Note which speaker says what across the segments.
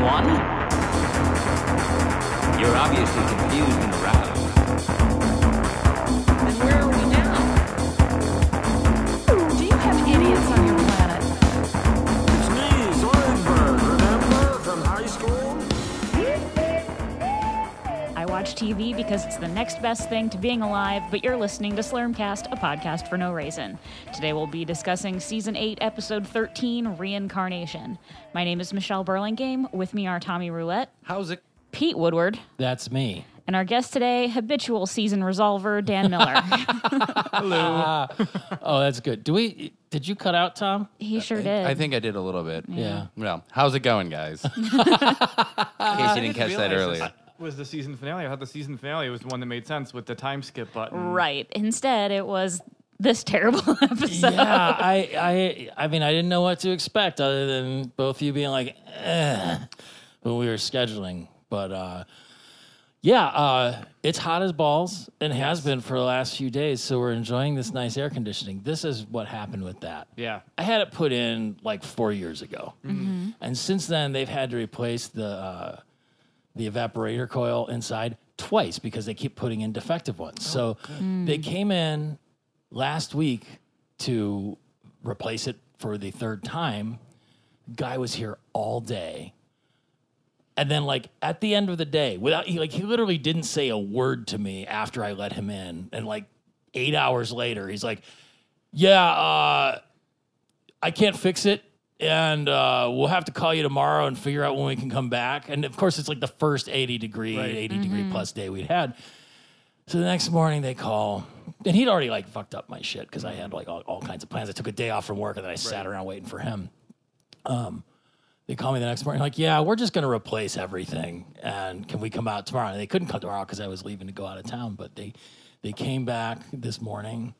Speaker 1: one? You're obviously confused and aroused.
Speaker 2: And where are we now? Do you have idiots on your planet?
Speaker 3: It's me, Zoidberg, remember from high school?
Speaker 4: I watch TV because it's the next best thing to being alive, but you're listening to Slurmcast, a podcast for no reason. Today we'll be discussing Season 8, Episode 13, Reincarnation. My name is Michelle Burlingame. With me are Tommy Roulette.
Speaker 5: How's it?
Speaker 4: Pete Woodward.
Speaker 6: That's me.
Speaker 4: And our guest today, habitual season resolver, Dan Miller.
Speaker 6: Hello. Oh, that's good. Did you cut out, Tom?
Speaker 4: He sure did.
Speaker 5: I think I did a little bit.
Speaker 6: Yeah.
Speaker 5: Well, how's it going, guys? In case you didn't catch that earlier.
Speaker 7: Was the season finale. I thought the season finale was the one that made sense with the time skip button.
Speaker 4: Right. Instead, it was this terrible episode.
Speaker 6: Yeah, I mean, I didn't know what to expect other than both of you being like, when we were scheduling. But, it's hot as balls and has been for the last few days, so we're enjoying this nice air conditioning. This is what happened with that.
Speaker 7: Yeah.
Speaker 6: I had it put in like 4 years ago. Mm-hmm. And since then, they've had to replace the evaporator coil inside twice because they keep putting in defective ones. They came in last week to replace it for the third time. Guy was here all day. And then, like, at the end of the day, he literally didn't say a word to me after I let him in. And, like, 8 hours later, he's like, I can't fix it. And we'll have to call you tomorrow and figure out when we can come back. And, of course, it's like the first 80 degree plus day we'd had. So the next morning they call. And he'd already, like, fucked up my shit because I had, like, all kinds of plans. I took a day off from work, and then I sat around waiting for him. They call me the next morning, like, we're just going to replace everything. And can we come out tomorrow? And they couldn't come tomorrow because I was leaving to go out of town. But they came back this morning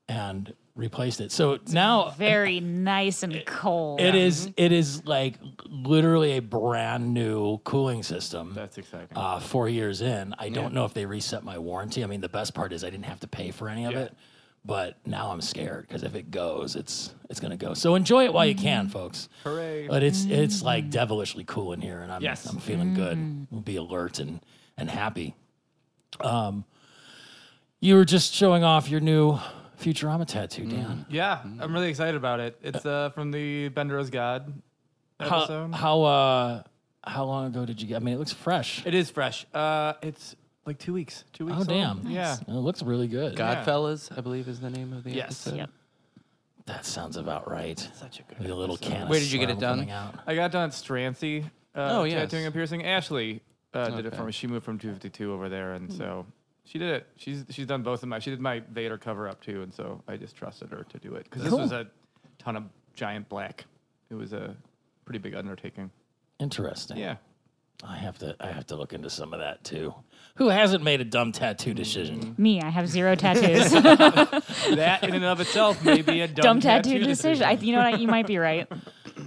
Speaker 6: and replaced it. So now
Speaker 4: Very nice and cold.
Speaker 6: it is like literally a brand new cooling system.
Speaker 7: That's exciting.
Speaker 6: 4 years in. I don't know if they reset my warranty. I mean, the best part is I didn't have to pay for any of it. But now I'm scared because if it goes, it's going to go. So enjoy it while you can, folks.
Speaker 7: Hooray.
Speaker 6: But it's like devilishly cool in here, and I'm feeling good. We'll be alert and happy. You were just showing off your new Futurama tattoo, Dan.
Speaker 7: Yeah, I'm really excited about it. It's from the Bender as God episode.
Speaker 6: How long ago did you get? I mean, it looks fresh.
Speaker 7: It is fresh. It's like 2 weeks. 2 weeks
Speaker 6: Oh,
Speaker 7: old.
Speaker 6: damn.
Speaker 7: Yeah.
Speaker 6: It looks really good.
Speaker 5: Godfellas, I believe, is the name of the
Speaker 7: Yes.
Speaker 5: episode.
Speaker 4: Yep.
Speaker 6: That sounds about right.
Speaker 7: Such a good
Speaker 6: With a little can of
Speaker 5: Where did you get it
Speaker 6: Slurm
Speaker 5: done?
Speaker 6: coming out.
Speaker 7: I got done at Strancy
Speaker 5: yes.
Speaker 7: tattooing and piercing. Ashley did it
Speaker 5: Okay.
Speaker 7: for me. She moved from 252 over there, and so she did it. She's done both of my. She did my Vader cover up too, and so I just trusted her to do it because this was a ton of giant black. It was a pretty big undertaking.
Speaker 6: Interesting.
Speaker 7: Yeah.
Speaker 6: I have to look into some of that too. Who hasn't made a dumb tattoo decision?
Speaker 4: Me, I have 0 tattoos.
Speaker 7: That in and of itself may be a dumb
Speaker 4: tattoo decision. You know what? You might be right.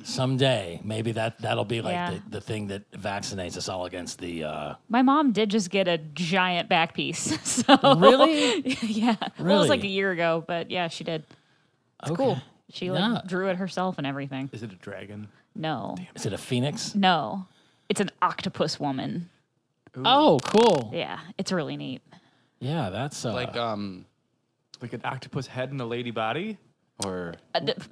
Speaker 6: Someday, maybe that'll be like
Speaker 4: Yeah.
Speaker 6: the thing that vaccinates us all against the.
Speaker 4: My mom did just get a giant back piece. So
Speaker 6: Really?
Speaker 4: yeah. Well, it was
Speaker 6: Really?
Speaker 4: like a year ago, but yeah, she did. It's cool. She
Speaker 6: Yeah.
Speaker 4: drew it herself and everything.
Speaker 7: Is it a dragon?
Speaker 4: No.
Speaker 6: Is it a phoenix?
Speaker 4: No. It's an octopus woman.
Speaker 6: Oh, cool.
Speaker 4: Yeah, it's really neat.
Speaker 6: Yeah, that's
Speaker 5: Like,
Speaker 7: Like an octopus head and a lady body?
Speaker 5: or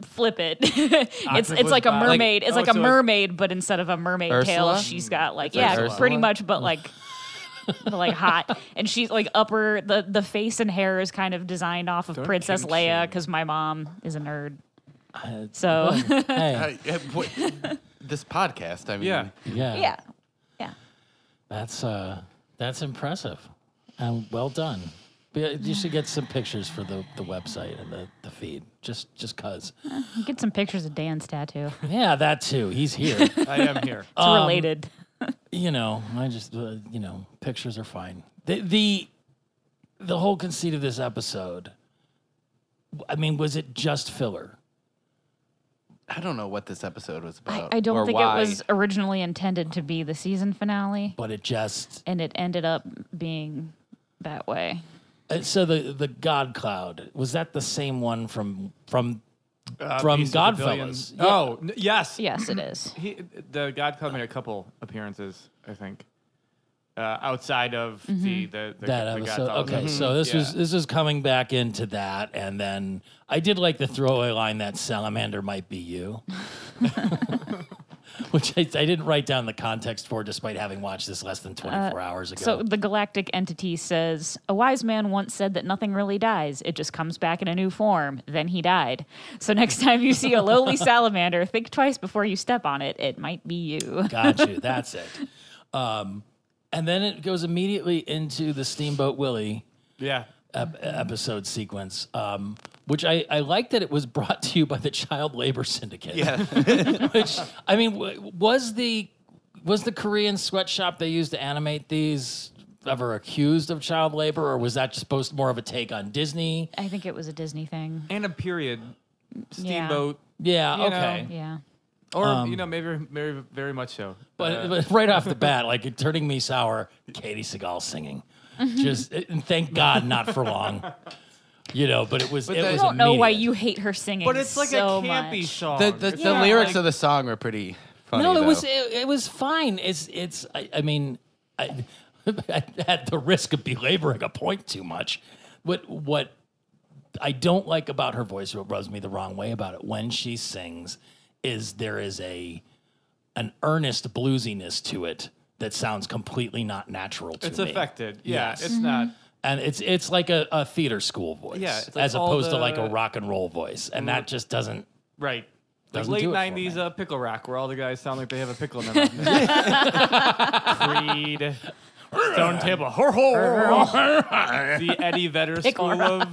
Speaker 4: Flip it. it's like a
Speaker 7: body.
Speaker 4: mermaid. It's like a
Speaker 7: so
Speaker 4: mermaid, but instead of a mermaid tail,
Speaker 5: Ursula?
Speaker 4: she's got like
Speaker 5: like Ursula?
Speaker 4: pretty much, but like like hot. And she's like the face and hair is kind of designed off of Princess
Speaker 7: kink
Speaker 4: Leia
Speaker 7: shame.
Speaker 4: because my mom is a nerd. So
Speaker 6: hey,
Speaker 5: this podcast, I mean.
Speaker 7: Yeah.
Speaker 6: yeah,
Speaker 4: yeah.
Speaker 6: that's impressive and well done. But you should get some pictures for the website and the feed, just cause.
Speaker 4: Get some pictures of Dan's tattoo.
Speaker 6: Yeah, that too. He's here.
Speaker 7: I am here.
Speaker 4: It's related.
Speaker 6: I just pictures are fine. The whole conceit of this episode. I mean, was it just filler?
Speaker 5: I don't know what this episode was about.
Speaker 4: I don't
Speaker 5: or
Speaker 4: think
Speaker 5: why.
Speaker 4: it was originally intended to be the season finale,
Speaker 6: But it just
Speaker 4: and it ended up being that way.
Speaker 6: so the God Cloud, was that the same one from from
Speaker 7: Beast of the Billion.
Speaker 6: Godfellas.
Speaker 7: Oh, yes.
Speaker 4: Yes, it is.
Speaker 7: The Godfather made a couple appearances, I think, outside of the
Speaker 6: that
Speaker 7: the
Speaker 6: episode.
Speaker 7: Godfather.
Speaker 6: Okay, so this was coming back into that, and then I did like the throwaway line that salamander might be you, which I didn't write down the context for, despite having watched this less than 24 hours ago.
Speaker 4: So the galactic entity says, a wise man once said that nothing really dies. It just comes back in a new form. Then he died. So next time you see a lowly salamander, think twice before you step on it. It might be you.
Speaker 6: Got you. That's it. And then it goes immediately into the Steamboat Willie episode sequence, which I like that it was brought to you by the Child Labor Syndicate.
Speaker 5: Yeah.
Speaker 6: Which, I mean, was the Korean sweatshop they used to animate these ever accused of child labor, or was that just supposed more of a take on Disney?
Speaker 4: I think it was a Disney thing.
Speaker 7: And a period Steamboat.
Speaker 6: Yeah,
Speaker 7: You
Speaker 6: okay.
Speaker 4: Yeah.
Speaker 7: Or, maybe very, very much so.
Speaker 6: But right off the bat, like it turning me sour, Katie Seagal singing. And thank God not for long. But it was.
Speaker 4: I don't know why you hate her singing.
Speaker 7: But it's like
Speaker 4: so
Speaker 7: a campy
Speaker 4: much.
Speaker 7: song.
Speaker 5: The lyrics of the song were pretty funny.
Speaker 6: No,
Speaker 5: though.
Speaker 6: it was fine. I mean, at the risk of belaboring a point too much, what I don't like about her voice, what rubs me the wrong way about it, when she sings, is there is an earnest bluesiness to it that sounds completely not natural to me.
Speaker 7: It's affected. Yeah,
Speaker 6: Yes.
Speaker 7: it's not.
Speaker 6: And it's like a theater school voice,
Speaker 7: Yeah, it's like
Speaker 6: as
Speaker 7: all
Speaker 6: opposed to
Speaker 7: the-
Speaker 6: like a rock and roll voice, and that just doesn't.
Speaker 7: Right. Like
Speaker 6: Doesn't
Speaker 7: late
Speaker 6: do it for
Speaker 7: 90s
Speaker 6: me.
Speaker 7: pickle rock, where all the guys sound like they have a pickle in their mouth. Creed, Stone Temple, the Eddie Vedder
Speaker 4: Pickle
Speaker 7: school of...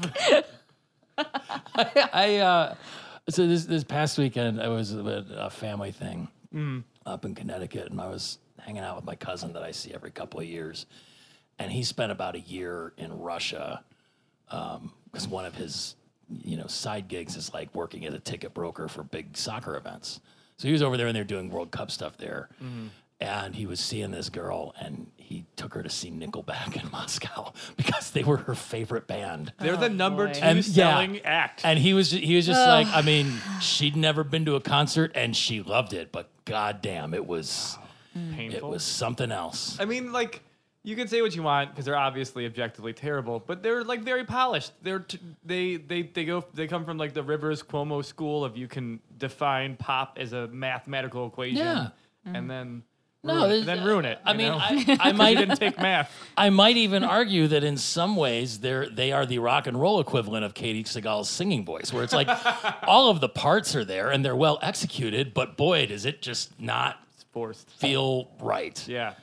Speaker 6: So this past weekend, I was at a family thing up in Connecticut, and I was hanging out with my cousin that I see every couple of years, and he spent about a year in Russia because one of his side gigs is like working as a ticket broker for big soccer events. So he was over there, and they're doing World Cup stuff there. And he was seeing this girl, and he took her to see Nickelback in Moscow because they were her favorite band.
Speaker 7: They're the number
Speaker 4: boy.
Speaker 7: 2
Speaker 6: And,
Speaker 7: selling act.
Speaker 6: And he was just like, I mean, she'd never been to a concert, and she loved it, but goddamn, it was
Speaker 7: Painful.
Speaker 6: something else.
Speaker 7: I mean, like, you can say what you want because they're obviously objectively terrible, but they're like very polished. They come from like the Rivers Cuomo school of you can define pop as a mathematical equation,
Speaker 6: Yeah.
Speaker 7: and then
Speaker 6: ruin
Speaker 7: it.
Speaker 6: I
Speaker 7: you
Speaker 6: mean,
Speaker 7: know?
Speaker 6: I might
Speaker 7: You didn't take math.
Speaker 6: I might even argue that in some ways they are the rock and roll equivalent of Katie Seagal's singing voice, where it's like all of the parts are there and they're well executed, but boy, does it just not
Speaker 7: It's forced.
Speaker 6: feel right.
Speaker 7: Yeah.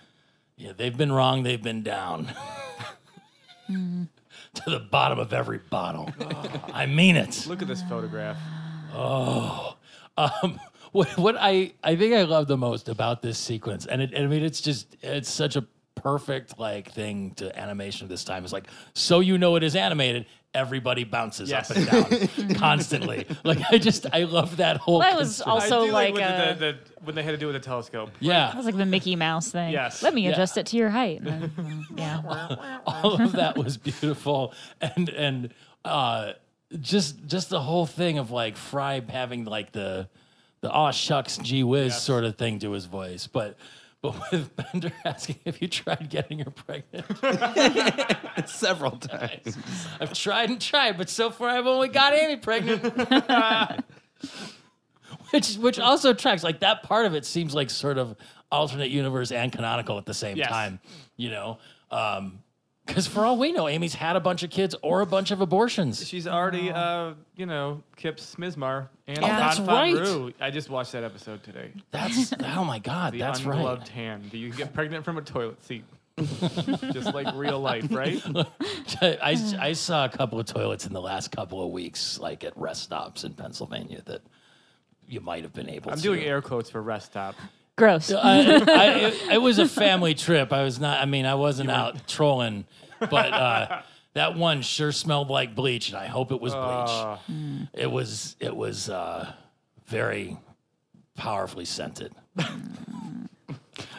Speaker 6: Yeah, they've been wrong, they've been down. To the bottom of every bottle. I mean it.
Speaker 7: Look at this photograph.
Speaker 6: What I think I love the most about this sequence, and it's such a perfect like thing to animation this time. Is like, so it is animated. Everybody bounces
Speaker 7: Yes.
Speaker 6: up and down constantly. Like I love that whole.
Speaker 4: Well, that was
Speaker 6: concept.
Speaker 4: also
Speaker 7: I do
Speaker 4: like
Speaker 7: with when they had to do it with the telescope.
Speaker 4: that
Speaker 6: Yeah,
Speaker 4: was like the Mickey Mouse thing.
Speaker 7: Yes.
Speaker 4: Let me
Speaker 6: Yeah.
Speaker 4: adjust it to your height. And then, yeah.
Speaker 6: all of that was beautiful, and just the whole thing of like Fry having like the aw shucks gee whiz
Speaker 7: Yes.
Speaker 6: sort of thing to his voice, but with Bender asking if you tried getting her pregnant.
Speaker 5: Several times.
Speaker 6: I've tried and tried, but so far I've only got Amy pregnant. which also tracks. Like that part of it seems like sort of alternate universe and canonical at the same
Speaker 7: Yes.
Speaker 6: time. Because for all we know, Amy's had a bunch of kids or a bunch of abortions.
Speaker 7: She's already, Kip Smizmar and
Speaker 6: that's
Speaker 7: Fan
Speaker 6: right.
Speaker 7: Roo. I just watched that episode today.
Speaker 6: That's oh my God,
Speaker 7: The
Speaker 6: that's right.
Speaker 7: ungloved hand. Do you get pregnant from a toilet seat? Just like real life, right?
Speaker 6: I saw a couple of toilets in the last couple of weeks, like at rest stops in Pennsylvania, that you might have been able to.
Speaker 7: I'm doing air quotes for rest stop.
Speaker 4: Gross.
Speaker 6: It was a family trip. I wasn't out trolling, but that one sure smelled like bleach, and I hope it was bleach. It was very powerfully scented.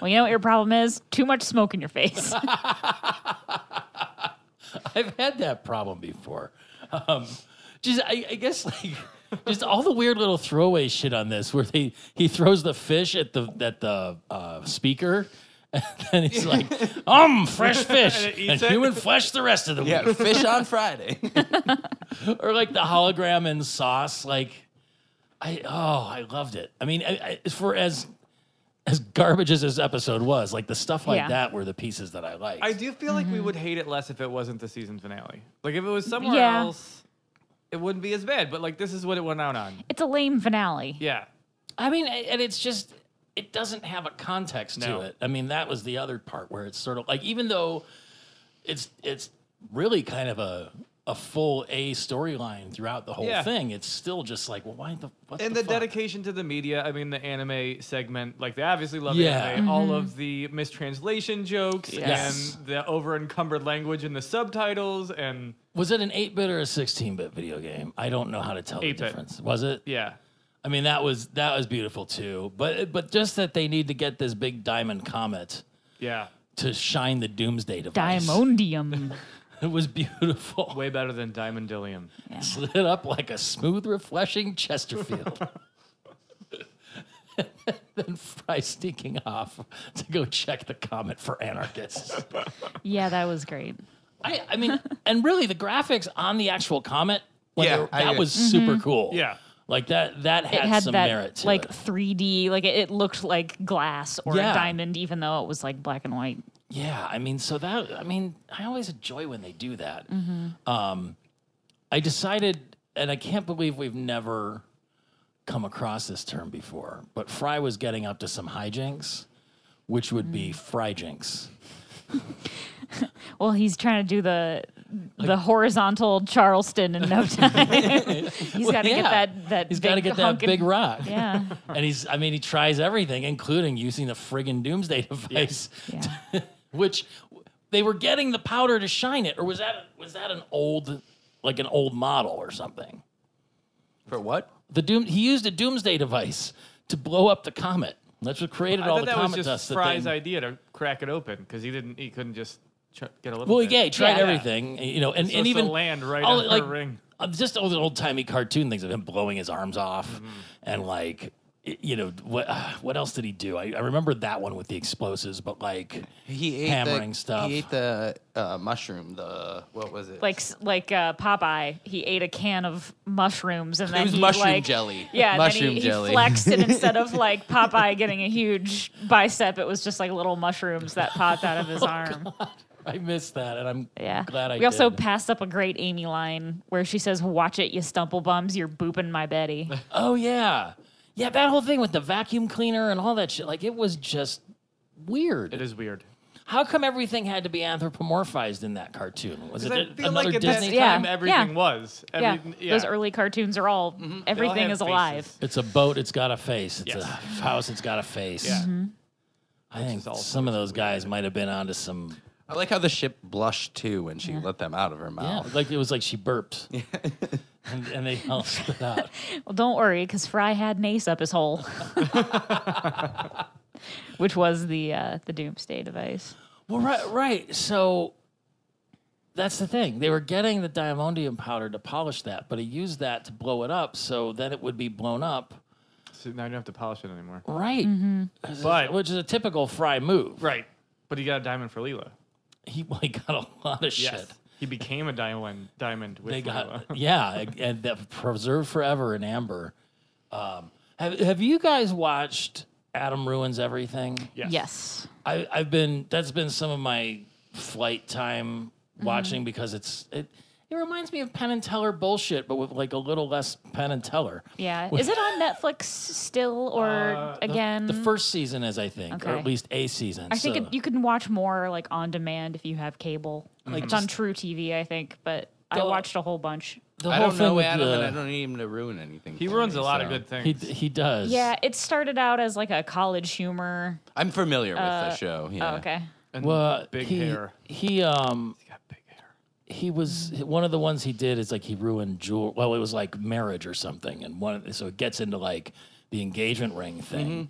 Speaker 4: Well, you know what your problem is? Too much smoke in your face.
Speaker 6: I've had that problem before. just I guess like just all the weird little throwaway shit on this where he throws the fish at the speaker. And then he's like, fresh fish and human flesh the rest of the week.
Speaker 5: Yeah, fish on Friday.
Speaker 6: Or like the hologram and sauce. Like, I loved it. I mean, for as garbage as this episode was, like the stuff like that were the pieces that I liked.
Speaker 7: I do feel like we would hate it less if it wasn't the season finale. Like if it was somewhere else, it wouldn't be as bad. But like this is what it went out on.
Speaker 4: It's a lame finale.
Speaker 7: Yeah.
Speaker 6: I mean, and it's just, it doesn't have a context to it. I mean, that was the other part where it's sort of like, even though it's really kind of a full A storyline throughout the whole thing, it's still just like, well, what's
Speaker 7: and
Speaker 6: the
Speaker 7: the
Speaker 6: fuck?
Speaker 7: dedication to the media, I mean, the anime segment, like they obviously love anime. All of the mistranslation jokes and the over-encumbered language in the subtitles. And
Speaker 6: was it an 8-bit or a 16-bit video game? I don't know how to tell the
Speaker 7: 8-bit.
Speaker 6: difference. Was it?
Speaker 7: Yeah.
Speaker 6: I mean, that was beautiful too. But just that they need to get this big diamond comet to shine the doomsday device.
Speaker 4: Diamondium.
Speaker 6: It was beautiful.
Speaker 7: Way better than Diamondillium.
Speaker 4: Yeah.
Speaker 6: Slid up like a smooth, refreshing Chesterfield. Then Fry sneaking off to go check the comet for anarchists.
Speaker 4: Yeah, that was great.
Speaker 6: I mean, and really the graphics on the actual comet,
Speaker 5: Yeah,
Speaker 6: that was super cool.
Speaker 7: Yeah.
Speaker 6: Like that
Speaker 4: It had
Speaker 6: some
Speaker 4: that
Speaker 6: merit to
Speaker 4: like
Speaker 6: it.
Speaker 4: 3D, like it looked like glass or a diamond, even though it was like black and white.
Speaker 6: Yeah, I mean, I always enjoy when they do that. I decided, and I can't believe we've never come across this term before, but Fry was getting up to some hijinks, which would be Fryjinks.
Speaker 4: Well, he's trying to do the horizontal Charleston in no time. He's got to get that.
Speaker 6: He's got to get that big rock.
Speaker 4: Yeah.
Speaker 6: And he tries everything, including using the friggin' doomsday device,
Speaker 4: Yeah.
Speaker 6: which they were getting the powder to shine it, or was that an old model or something?
Speaker 5: For what?
Speaker 6: He used a doomsday device to blow up the comet. That's what created all the
Speaker 7: that
Speaker 6: comet
Speaker 7: was
Speaker 6: dust.
Speaker 7: just Fry's idea to crack it open because he couldn't just get a little.
Speaker 6: Well,
Speaker 7: bit.
Speaker 6: yeah, he tried everything, and even
Speaker 7: land right
Speaker 6: all,
Speaker 7: on
Speaker 6: like,
Speaker 7: her ring.
Speaker 6: Just all the old timey cartoon things of him blowing his arms off, and like, what else did he do? I remember that one with the explosives, but like
Speaker 5: He ate
Speaker 6: hammering stuff.
Speaker 5: He ate the mushroom. What was it?
Speaker 4: Like Popeye, he ate a can of mushrooms and then
Speaker 5: was
Speaker 4: he
Speaker 5: mushroom jelly.
Speaker 4: Yeah, and
Speaker 5: Mushroom
Speaker 4: then he
Speaker 5: jelly.
Speaker 4: flexed, and instead of like Popeye getting a huge bicep, it was just like little mushrooms that popped out of his arm.
Speaker 6: I missed that, and I'm glad I did.
Speaker 4: We also passed up a great Amy line where she says, "Watch it, you stumple bums, you're booping my Betty."
Speaker 6: Oh yeah, that whole thing with the vacuum cleaner and all that shit. Like, it was just weird.
Speaker 7: It is weird.
Speaker 6: How come everything had to be anthropomorphized in that cartoon? Was it
Speaker 7: I feel
Speaker 6: another
Speaker 7: like at
Speaker 6: Disney?
Speaker 7: that time
Speaker 4: Yeah,
Speaker 7: everything
Speaker 4: yeah.
Speaker 7: was.
Speaker 4: Those early cartoons are all everything
Speaker 7: have
Speaker 4: is alive.
Speaker 7: faces.
Speaker 6: It's a boat. It's got a face. It's
Speaker 7: Yes.
Speaker 6: a house. It's got a face.
Speaker 7: Yeah.
Speaker 6: I think
Speaker 7: is all
Speaker 6: some of those guys might have been onto some.
Speaker 5: I like how the ship blushed too when she let them out of her
Speaker 6: Yeah,
Speaker 5: mouth.
Speaker 6: like it was like she burped, and they all spit out.
Speaker 4: Well, don't worry, because Fry had an ace up his hole, which was the doomsday device.
Speaker 6: Well, right. So that's the thing. They were getting the diamondium powder to polish that, but he used that to blow it up, so then it would be blown up.
Speaker 7: So now you don't have to polish it anymore.
Speaker 6: Right.
Speaker 7: But-
Speaker 6: Which is a typical Fry move.
Speaker 7: Right. But he got a diamond for Leela.
Speaker 6: He got a lot of shit.
Speaker 7: Yes. He became a diamond with
Speaker 6: They
Speaker 7: Leela.
Speaker 6: got and that preserved forever in amber. Have you guys watched Adam Ruins Everything?
Speaker 7: Yes.
Speaker 6: That's been some of my flight time watching because it reminds me of Penn and Teller bullshit, but with like a little less Penn and Teller.
Speaker 4: Yeah. Is it on Netflix still, or again?
Speaker 6: The first season is, I think, or
Speaker 4: Okay.
Speaker 6: at least a season.
Speaker 4: I think you can watch more like on demand if you have cable.
Speaker 6: Like
Speaker 4: It's on True TV, I think, but I watched a whole bunch.
Speaker 6: the
Speaker 5: I
Speaker 6: whole
Speaker 5: don't
Speaker 6: thing
Speaker 5: know
Speaker 6: with
Speaker 5: Adam,
Speaker 6: the-
Speaker 5: and I don't need him to ruin anything.
Speaker 7: He
Speaker 5: for
Speaker 7: ruins
Speaker 5: me,
Speaker 7: a lot of
Speaker 5: so.
Speaker 7: good things.
Speaker 6: he does.
Speaker 4: Yeah, it started out as like a college humor.
Speaker 5: I'm familiar with the show. Yeah.
Speaker 4: Oh, okay.
Speaker 7: And
Speaker 6: Well,
Speaker 7: big
Speaker 6: he,
Speaker 7: hair.
Speaker 6: He
Speaker 7: He's got big hair.
Speaker 6: he was one of the ones he did is like he ruined jewel. Well, it was like marriage or something, and so it gets into like the engagement ring thing,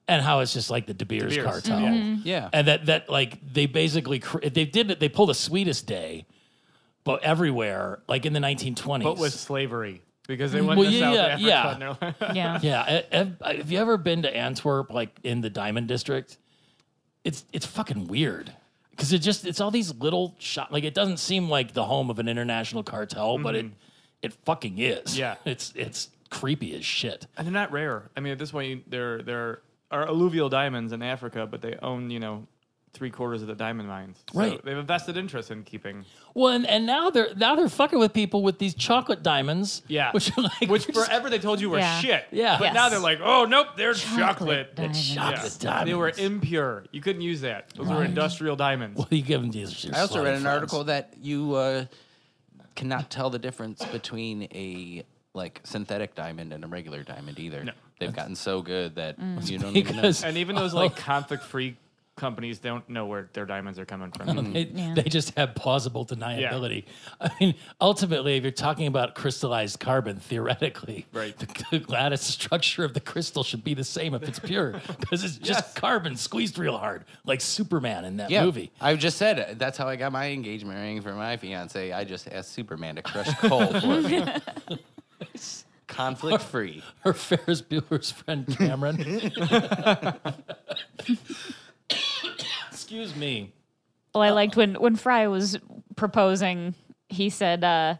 Speaker 6: and how it's just like the De Beers cartel.
Speaker 5: Yeah.
Speaker 6: And that like they basically they pulled a Sweetest Day but everywhere, like in the 1920s.
Speaker 7: But with slavery. Because they went to South Africa.
Speaker 4: Yeah.
Speaker 6: Yeah. Have you ever been to Antwerp, like in the Diamond District? It's fucking weird. Because it's all these little shops. Like, it doesn't seem like the home of an international cartel, but it fucking is.
Speaker 7: Yeah.
Speaker 6: It's creepy as shit.
Speaker 7: And they're not rare. I mean, at this point, there are alluvial diamonds in Africa, but they own, 3/4 of the diamond mines. So
Speaker 6: Right.
Speaker 7: they have a vested interest in keeping.
Speaker 6: Well, and now they're fucking with people with these chocolate diamonds.
Speaker 7: Yeah.
Speaker 6: Which are like,
Speaker 7: Which forever they told you were
Speaker 4: Yeah.
Speaker 7: shit.
Speaker 6: Yeah.
Speaker 7: But
Speaker 4: Yes.
Speaker 7: now they're like, oh, nope, they're chocolate.
Speaker 4: diamonds.
Speaker 6: chocolate diamonds.
Speaker 7: They were impure. You couldn't use that. Those were industrial diamonds.
Speaker 6: What do you give them to your
Speaker 5: I also
Speaker 6: slutty
Speaker 5: read an
Speaker 6: friends?
Speaker 5: article that you cannot tell the difference between a synthetic diamond and a regular diamond either.
Speaker 7: No.
Speaker 5: They've gotten so good that you don't even know.
Speaker 6: Because
Speaker 7: And even those conflict-free companies don't know where their diamonds are coming from.
Speaker 6: they just have plausible deniability. I mean, ultimately, if you're talking about crystallized carbon, theoretically,
Speaker 7: Right.
Speaker 6: the lattice structure of the crystal should be the same if it's pure, because it's just carbon squeezed real hard, like Superman in that movie.
Speaker 5: I just said that's how I got my engagement ring for my fiance. I just asked Superman to crush coal for me. Conflict free.
Speaker 6: Her Ferris Bueller's friend Cameron. Excuse me.
Speaker 4: Well, I liked when Fry was proposing, he said,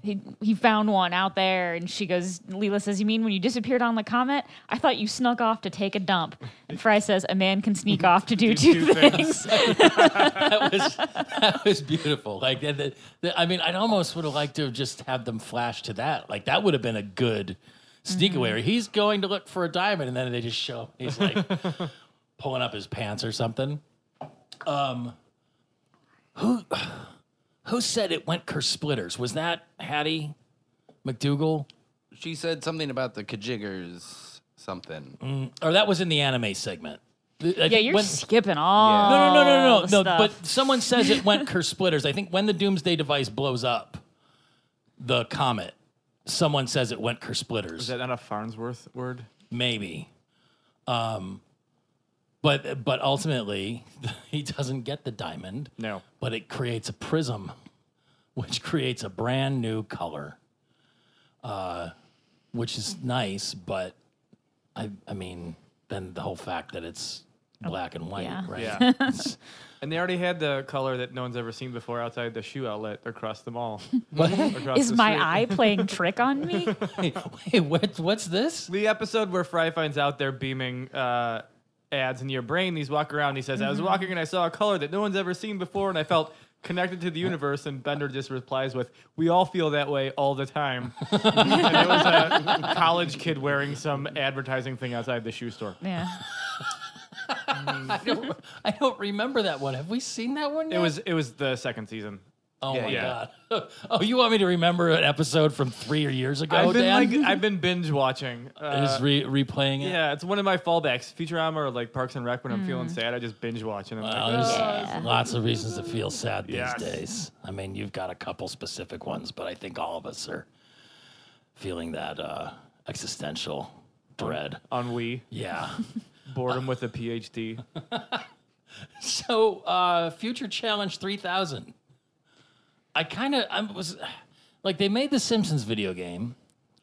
Speaker 4: he found one out there, and she goes, Leela says, you mean when you disappeared on the comet? I thought you snuck off to take a dump. And Fry says, a man can sneak off to do two things.
Speaker 6: That was beautiful. Like, I mean, I'd almost would have liked to have just had them flash to that. Like, that would have been a good sneak away. He's going to look for a diamond, and then they just show he's like pulling up his pants or something. Who said it went kersplitters? Was that Hattie McDougal?
Speaker 5: She said something about the Kajiggers something.
Speaker 6: Or that was in the anime segment.
Speaker 4: Yeah, you're skipping all
Speaker 6: No.
Speaker 4: the stuff.
Speaker 6: But someone says it went kersplitters. I think when the Doomsday device blows up the comet, someone says it went kersplitters.
Speaker 7: Is that not a Farnsworth word?
Speaker 6: Maybe. But ultimately, he doesn't get the diamond.
Speaker 7: No.
Speaker 6: But it creates a prism, which creates a brand new color, which is nice. But I mean, then the whole fact that it's black and white,
Speaker 4: yeah.
Speaker 6: right?
Speaker 7: Yeah. And they already had the color that no one's ever seen before outside the shoe outlet across the mall.
Speaker 4: Is my eye playing trick on me?
Speaker 6: Hey, what's this?
Speaker 7: The episode where Fry finds out they're beaming ads in your brain, he's walking around, he says, I was walking and I saw a color that no one's ever seen before, and I felt connected to the universe, and Bender just replies with, we all feel that way all the time. And it was a college kid wearing some advertising thing outside the shoe store.
Speaker 4: Yeah.
Speaker 6: I don't remember that one. Have we seen that one yet?
Speaker 7: It was the second season.
Speaker 6: Oh
Speaker 5: Yeah,
Speaker 6: my
Speaker 7: yeah.
Speaker 6: god! Oh, you want me to remember an episode from 3 years ago,
Speaker 7: I've been binge watching.
Speaker 6: Just replaying it.
Speaker 7: Yeah, it's one of my fallbacks. Futurama or like Parks and Rec when I'm feeling sad, I just binge watch. And I'm
Speaker 6: Well,
Speaker 7: like,
Speaker 6: there's lots of reasons to feel sad these
Speaker 7: Yes.
Speaker 6: days. I mean, you've got a couple specific ones, but I think all of us are feeling that existential dread.
Speaker 7: ennui,
Speaker 6: Yeah.
Speaker 7: boredom with a PhD.
Speaker 6: So, Future Challenge 3000. I was like, they made the Simpsons video game.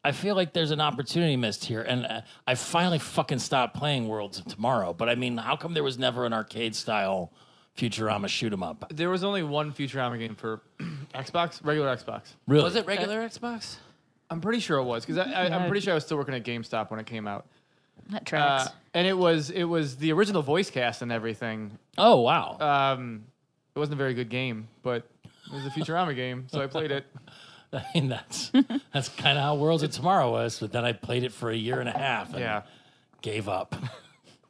Speaker 6: I feel like there's an opportunity missed here, and I finally fucking stopped playing Worlds of Tomorrow. But I mean, how come there was never an arcade style Futurama shoot 'em up?
Speaker 7: There was only one Futurama game for Xbox, regular Xbox.
Speaker 6: Really?
Speaker 5: Was it regular Xbox?
Speaker 7: I'm pretty sure it was because I'm pretty sure I was still working at GameStop when it came out.
Speaker 4: That tracks.
Speaker 7: And it was the original voice cast and everything.
Speaker 6: Oh wow!
Speaker 7: It wasn't a very good game, but it was a Futurama game, so I played it.
Speaker 6: I mean, that's kind of how Worlds of Tomorrow was. But then I played it for a year and a half and
Speaker 7: Yeah.
Speaker 6: gave up.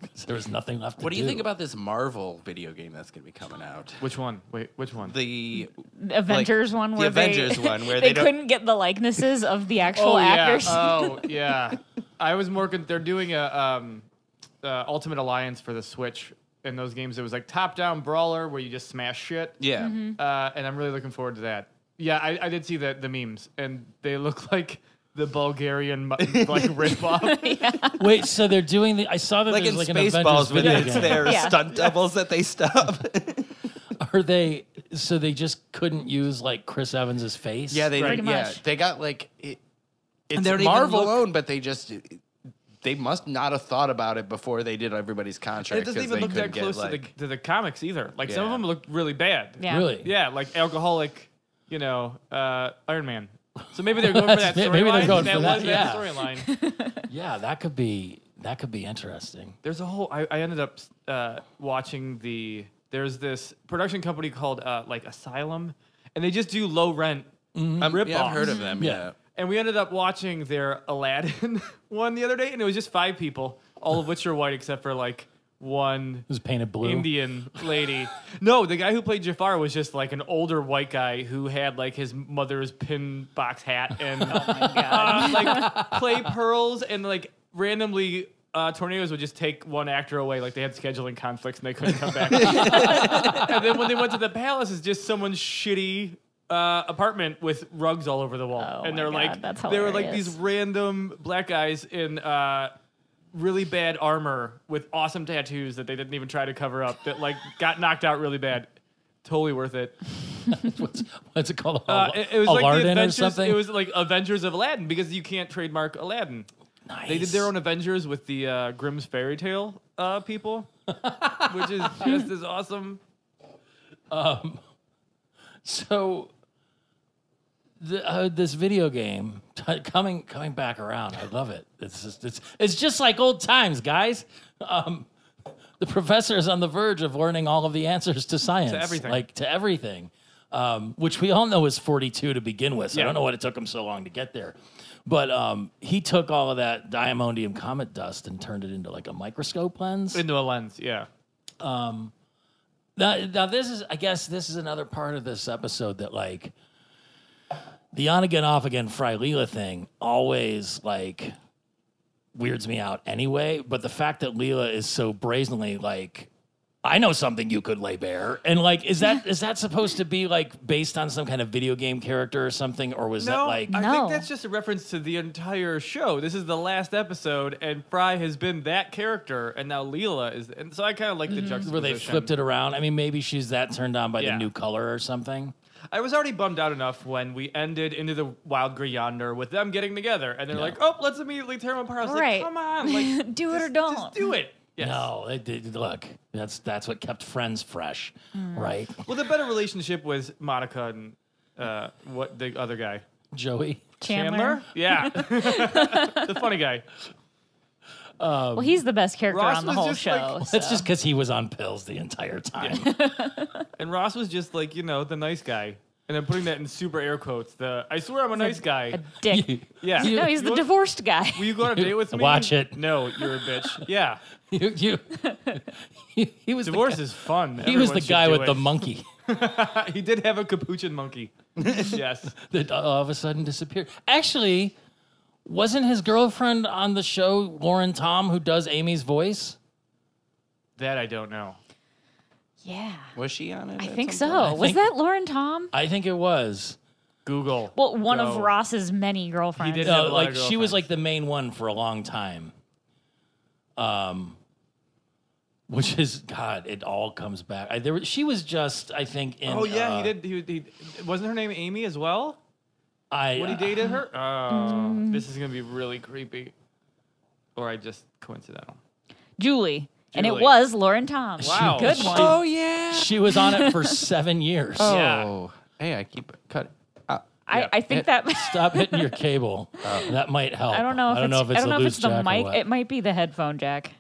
Speaker 6: 'Cause there was nothing left to do.
Speaker 5: What do you think about this Marvel video game that's going to be coming out?
Speaker 7: Which one? Wait, which one?
Speaker 5: The
Speaker 4: The Avengers one
Speaker 5: the
Speaker 4: where
Speaker 5: Avengers one where
Speaker 4: they
Speaker 5: they don't-
Speaker 4: couldn't get the likenesses of the actual actors.
Speaker 7: Oh yeah. I was more. They're doing a Ultimate Alliance for the Switch. In those games, it was like top-down brawler where you just smash shit.
Speaker 5: Yeah.
Speaker 4: Mm-hmm.
Speaker 7: And I'm really looking forward to that. Yeah, I did see the memes, and they look like the Bulgarian like ripoff.
Speaker 6: Wait, so they're doing the? I saw that
Speaker 5: Like
Speaker 6: there's
Speaker 5: in
Speaker 6: like an Avengers
Speaker 5: Spaceballs when
Speaker 6: video
Speaker 5: it's
Speaker 6: game.
Speaker 5: their
Speaker 4: Yeah.
Speaker 5: stunt doubles that they stop.
Speaker 6: Are they? So they just couldn't use like Chris Evans's face.
Speaker 5: Yeah, they
Speaker 4: Pretty
Speaker 5: yeah
Speaker 4: much.
Speaker 5: they got like it's
Speaker 7: they don't even
Speaker 5: Marvel
Speaker 7: look-
Speaker 5: owned, but they must not have thought about it before they did everybody's contract.
Speaker 7: It doesn't
Speaker 5: 'cause
Speaker 7: even
Speaker 5: they
Speaker 7: look that
Speaker 5: couldn't
Speaker 7: close
Speaker 5: get,
Speaker 7: to the comics either. Like some of
Speaker 5: Yeah.
Speaker 7: them look really bad.
Speaker 4: Yeah.
Speaker 6: Really?
Speaker 7: Yeah, like alcoholic, Iron Man. So maybe they're going for that storyline.
Speaker 6: Maybe they're going for
Speaker 7: was
Speaker 6: that, yeah.
Speaker 7: storyline.
Speaker 6: Yeah, that could be interesting.
Speaker 7: There's a whole. I ended up watching There's this production company called like Asylum, and they just do low rent rip-offs.
Speaker 5: Yeah, I've heard of them. Yeah.
Speaker 7: And we ended up watching their Aladdin one the other day, and it was just 5 people, all of which are white except for like one
Speaker 6: It was painted blue.
Speaker 7: Indian lady. No, the guy who played Jafar was just like an older white guy who had like his mother's pin box hat and like play pearls, and like randomly tornadoes would just take one actor away, like they had scheduling conflicts and they couldn't come back. And then when they went to the palace, it's just someone's shitty apartment with rugs all over the wall,
Speaker 4: Oh
Speaker 7: and
Speaker 4: my
Speaker 7: they're
Speaker 4: God,
Speaker 7: like
Speaker 4: that's
Speaker 7: they were like
Speaker 4: hilarious.
Speaker 7: these random black guys in really bad armor with awesome tattoos that they didn't even try to cover up, that like got knocked out really bad. Totally worth it.
Speaker 6: What's it called?
Speaker 7: It was like the
Speaker 6: Aladdin or
Speaker 7: Adventures.
Speaker 6: something?
Speaker 7: It was like Avengers of Aladdin, because you can't trademark Aladdin.
Speaker 6: Nice.
Speaker 7: They did their own Avengers with the Grimm's fairy tale people, which is just as awesome.
Speaker 6: So this video game coming back around, I love it. It's just like old times, guys. The professor is on the verge of learning all of the answers to science, to everything, which we all know is 42 to begin with. So I
Speaker 7: Yeah.
Speaker 6: don't know what it took him so long to get there. But he took all of that diamondium comet dust and turned it into like a microscope lens.
Speaker 7: Into a lens, yeah.
Speaker 6: Now this is another part of this episode that like the on again off again Fry Leela thing always like weirds me out anyway. But the fact that Leela is so brazenly like, I know something you could lay bare, and like is that supposed to be like based on some kind of video game character or something, or was that like
Speaker 7: I
Speaker 4: No.
Speaker 7: think that's just a reference to the entire show. This is the last episode, and Fry has been that character, and now Leela is. And so I kind of like the juxtaposition.
Speaker 6: where they flipped it around? I mean, maybe she's that turned on by the
Speaker 7: Yeah.
Speaker 6: new color or something.
Speaker 7: I was already bummed out enough when we ended Into the Wild Grey Yonder with them getting together, and they're like, "Oh, let's immediately tear them apart." I was
Speaker 4: Right.
Speaker 7: like, "Come on, like,
Speaker 4: Do it or
Speaker 7: just
Speaker 4: don't.
Speaker 7: do it." Yes.
Speaker 6: No, look, that's what kept Friends fresh, right?
Speaker 7: Well, the better relationship was Monica and what the other guy,
Speaker 6: Joey.
Speaker 4: Chandler.
Speaker 7: Yeah, the funny guy.
Speaker 4: Well, he's the best character
Speaker 7: Ross
Speaker 4: on the
Speaker 7: was
Speaker 4: whole
Speaker 7: just
Speaker 4: show.
Speaker 7: like-
Speaker 6: That's just because he was on pills the entire time.
Speaker 7: And Ross was just like, the nice guy. And I'm putting that in super air quotes. I swear I'm a nice guy.
Speaker 4: A dick.
Speaker 7: Yeah.
Speaker 4: No, he's the
Speaker 7: You want-
Speaker 4: divorced guy.
Speaker 7: Will you go on a date with me?
Speaker 6: Watch it.
Speaker 7: No, you're a bitch. Yeah.
Speaker 6: he was
Speaker 7: Divorce
Speaker 6: the,
Speaker 7: is fun.
Speaker 6: he was the
Speaker 7: Everyone should
Speaker 6: guy
Speaker 7: do
Speaker 6: with
Speaker 7: it.
Speaker 6: the monkey
Speaker 7: He did have a capuchin monkey. Yes.
Speaker 6: that all of a sudden disappeared. Actually, wasn't his girlfriend on the show Lauren Tom, who does Amy's voice?
Speaker 7: That I don't know.
Speaker 4: Yeah.
Speaker 5: Was she on it?
Speaker 4: I
Speaker 5: at
Speaker 4: think
Speaker 5: some
Speaker 4: so.
Speaker 5: point?
Speaker 4: Was that Lauren Tom?
Speaker 6: I think it was.
Speaker 7: Google.
Speaker 4: Well, one of
Speaker 7: Go.
Speaker 4: Ross's many girlfriends.
Speaker 7: He did have a lot
Speaker 6: Like
Speaker 7: of
Speaker 6: she was
Speaker 7: girlfriends.
Speaker 6: like the main one for a long time. Which is God, it all comes back. She was just, I think, in.
Speaker 7: Oh, yeah, he did. He wasn't her name Amy as well? When he dated her? This is going to be really creepy. Or I just coincidental.
Speaker 4: Julie. And it
Speaker 7: Julie.
Speaker 4: was Lauren Tom.
Speaker 7: Wow.
Speaker 4: Good one.
Speaker 5: Oh yeah.
Speaker 6: She was on it for 7 years.
Speaker 7: Yeah.
Speaker 5: Oh. Hey, I keep cutting.
Speaker 4: I think that.
Speaker 6: Stop hitting your cable. That might help.
Speaker 4: I don't know if
Speaker 6: it's a loose
Speaker 4: the
Speaker 6: jack or
Speaker 4: mic.
Speaker 6: what.
Speaker 4: It might be the headphone jack.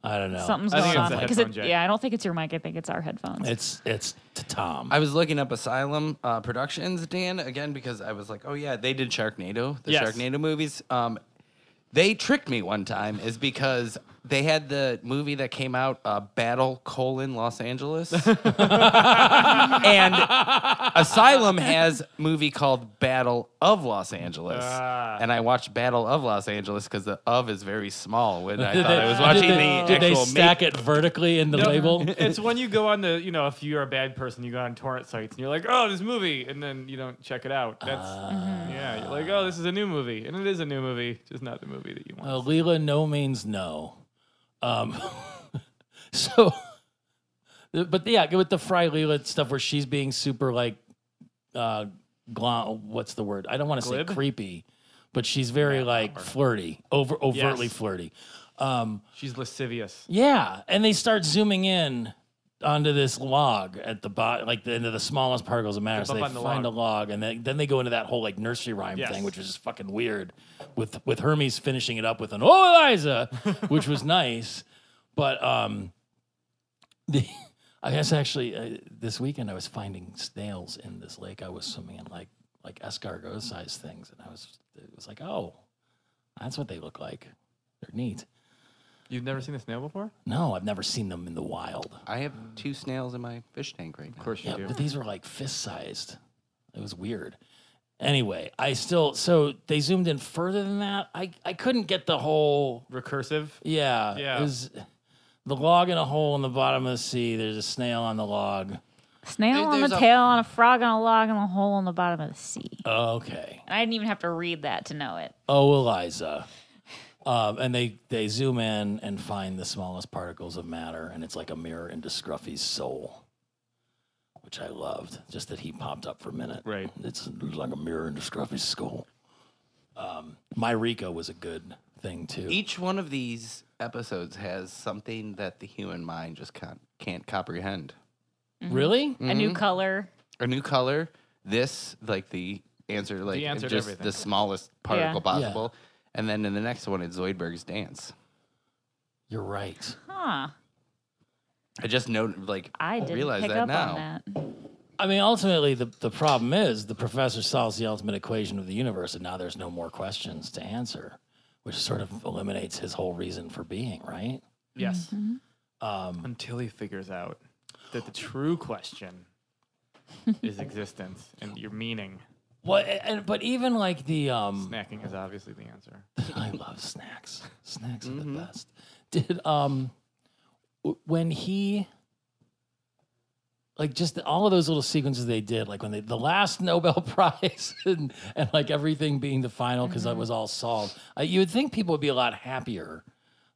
Speaker 6: I don't know.
Speaker 4: Something's
Speaker 7: I think
Speaker 4: going
Speaker 7: it's
Speaker 4: on.
Speaker 7: the
Speaker 4: 'Cause
Speaker 7: headphone jack.
Speaker 4: yeah, I don't think it's your mic. I think it's our headphones.
Speaker 6: It's to Tom.
Speaker 5: I was looking up Asylum Productions, Dan, again, because I was like, oh, yeah, they did Sharknado, the
Speaker 7: Yes.
Speaker 5: Sharknado movies. They tricked me one time is because they had the movie that came out, Battle: Los Angeles. And Asylum has a movie called Battle of Los Angeles. And I watched Battle of Los Angeles because the of is very small when I thought I was watching the
Speaker 6: Did they
Speaker 5: actual
Speaker 6: stack it vertically in the label?
Speaker 7: It's when you go on the, if you're a bad person, you go on torrent sites and you're like, oh, this movie, and then you don't check it out. That's, yeah, you're like, oh, this is a new movie. And it is a new movie, just not the movie that you want.
Speaker 6: Leela, no means no. So But yeah, with the Fry Leela stuff where she's being super like, what's the word? I don't want to say
Speaker 7: Glib?
Speaker 6: creepy, but she's very like flirty, overtly
Speaker 7: Yes.
Speaker 6: flirty.
Speaker 7: She's lascivious.
Speaker 6: Yeah, and they start zooming in onto this log at the bottom, like into the smallest particles of matter. So they
Speaker 7: on the
Speaker 6: find a log, and then they go into that whole like nursery rhyme
Speaker 7: Yes.
Speaker 6: thing, which was just fucking weird. With Hermes finishing it up with an "Oh, Eliza," which was nice, but I guess actually this weekend I was finding snails in this lake I was swimming in, like escargot sized things, and it was like, oh, that's what they look like. They're neat.
Speaker 7: You've never seen a snail before?
Speaker 6: No, I've never seen them in the wild.
Speaker 5: I have 2 snails in my fish tank right now.
Speaker 7: Of course you
Speaker 6: Yeah,
Speaker 7: do.
Speaker 6: but these were like fist sized. It was weird. Anyway, so they zoomed in further than that. I couldn't get the whole.
Speaker 7: Recursive.
Speaker 6: Yeah.
Speaker 7: Yeah.
Speaker 6: It was the log in a hole in the bottom of the sea. There's a snail on the log.
Speaker 4: Snail on the
Speaker 5: There's a-
Speaker 4: tail on a frog on a log and a hole on the bottom of the sea.
Speaker 6: Okay.
Speaker 4: And I didn't even have to read that to know it.
Speaker 6: Oh, Eliza. And they zoom in and find the smallest particles of matter, and it's like a mirror into Scruffy's soul, which I loved. Just that he popped up for a minute.
Speaker 7: Right.
Speaker 6: It's like a mirror into Scruffy's skull. My Rico was a good thing too.
Speaker 5: Each one of these episodes has something that the human mind just can't comprehend.
Speaker 6: Really?
Speaker 4: A new color.
Speaker 5: A new color. This, like the answer, like
Speaker 7: The answer to
Speaker 5: just
Speaker 7: everything.
Speaker 5: the smallest particle
Speaker 4: Yeah.
Speaker 5: possible. And then in the next one, it's Zoidberg's dance.
Speaker 6: You're right.
Speaker 4: Huh.
Speaker 5: I just
Speaker 4: I didn't
Speaker 5: realize
Speaker 4: pick
Speaker 5: that
Speaker 4: up
Speaker 5: now.
Speaker 4: on that.
Speaker 6: I mean, ultimately, the problem is the professor solves the ultimate equation of the universe, and now there's no more questions to answer, which sort of eliminates his whole reason for being, right?
Speaker 7: Yes. Until he figures out that the true question is existence and your meaning.
Speaker 6: Well, but even like the
Speaker 7: Snacking is obviously the answer.
Speaker 6: I love snacks. Snacks are the best. Did when he like just all of those little sequences they did, like when the last Nobel Prize and like everything being the final because that was all solved. You would think people would be a lot happier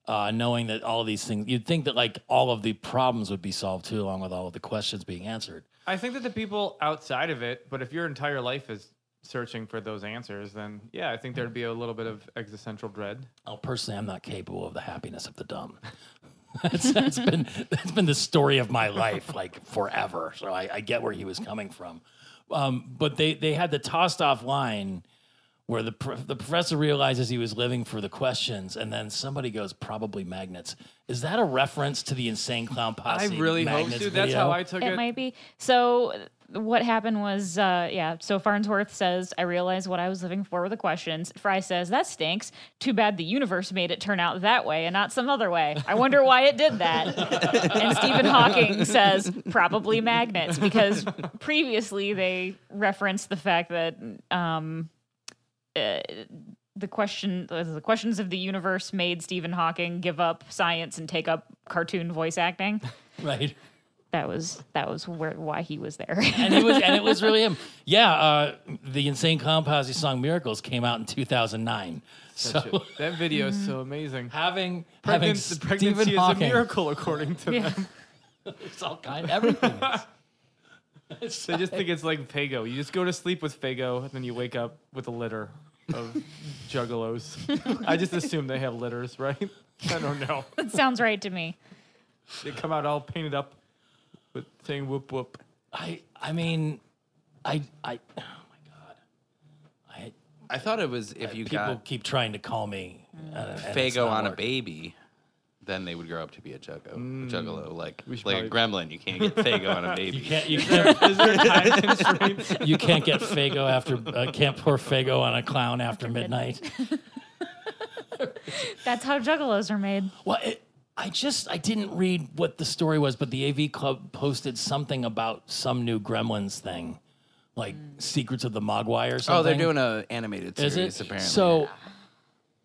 Speaker 6: knowing that all of these things. You'd think that like all of the problems would be solved too, along with all of the questions being answered.
Speaker 7: I think that the people outside of it, but if your entire life is searching for those answers, then yeah, I think there'd be a little bit of existential dread.
Speaker 6: Oh, personally, I'm not capable of the happiness of the dumb. that's been the story of my life, like forever. So I get where he was coming from. But they had the tossed off line where the professor realizes he was living for the questions, and then somebody goes, probably magnets. Is that a reference to the Insane Clown
Speaker 7: I
Speaker 6: Posse?
Speaker 7: really hope
Speaker 6: Magnets
Speaker 7: so. That's
Speaker 6: video?
Speaker 7: how I took
Speaker 4: It
Speaker 7: it.
Speaker 4: might be. So what happened was, so Farnsworth says, I realized what I was living for were the questions. Fry says, that stinks. Too bad the universe made it turn out that way and not some other way. I wonder why it did that. And Stephen Hawking says, probably magnets, because previously they referenced the fact that the questions of the universe made Stephen Hawking give up science and take up cartoon voice acting.
Speaker 6: Right.
Speaker 4: That was why he was there.
Speaker 6: And it was really him. Yeah, the Insane Clown Posse song "Miracles" came out in 2009. So
Speaker 7: That video is so amazing.
Speaker 6: having
Speaker 7: Pregnancy
Speaker 6: Stephen
Speaker 7: is a
Speaker 6: Hawking,
Speaker 7: miracle, according to them.
Speaker 6: it's all kind everything.
Speaker 7: They just think it's like Fago. You just go to sleep with Fago, and then you wake up with a litter of juggalos. I just assume they have litters, right? I don't know.
Speaker 4: That sounds right to me.
Speaker 7: They come out all painted up with saying whoop whoop.
Speaker 6: I mean, oh my god,
Speaker 5: I thought it was if you
Speaker 6: people
Speaker 5: got
Speaker 6: keep trying to call me
Speaker 5: Fago on a baby, then they would grow up to be a juggalo. Like
Speaker 7: We should
Speaker 5: a
Speaker 7: probably-
Speaker 5: gremlin. You can't get Fago on a baby.
Speaker 6: you can't
Speaker 7: Is there time constraints?
Speaker 6: you can't get Fago after can't pour Fago on a clown after midnight.
Speaker 4: That's how juggalos are made.
Speaker 6: Well, I didn't read what the story was, but the AV Club posted something about some new Gremlins thing, like Secrets of the Mogwai or something.
Speaker 5: Oh, they're doing an animated
Speaker 6: Is
Speaker 5: series
Speaker 6: it?
Speaker 5: apparently.
Speaker 6: So,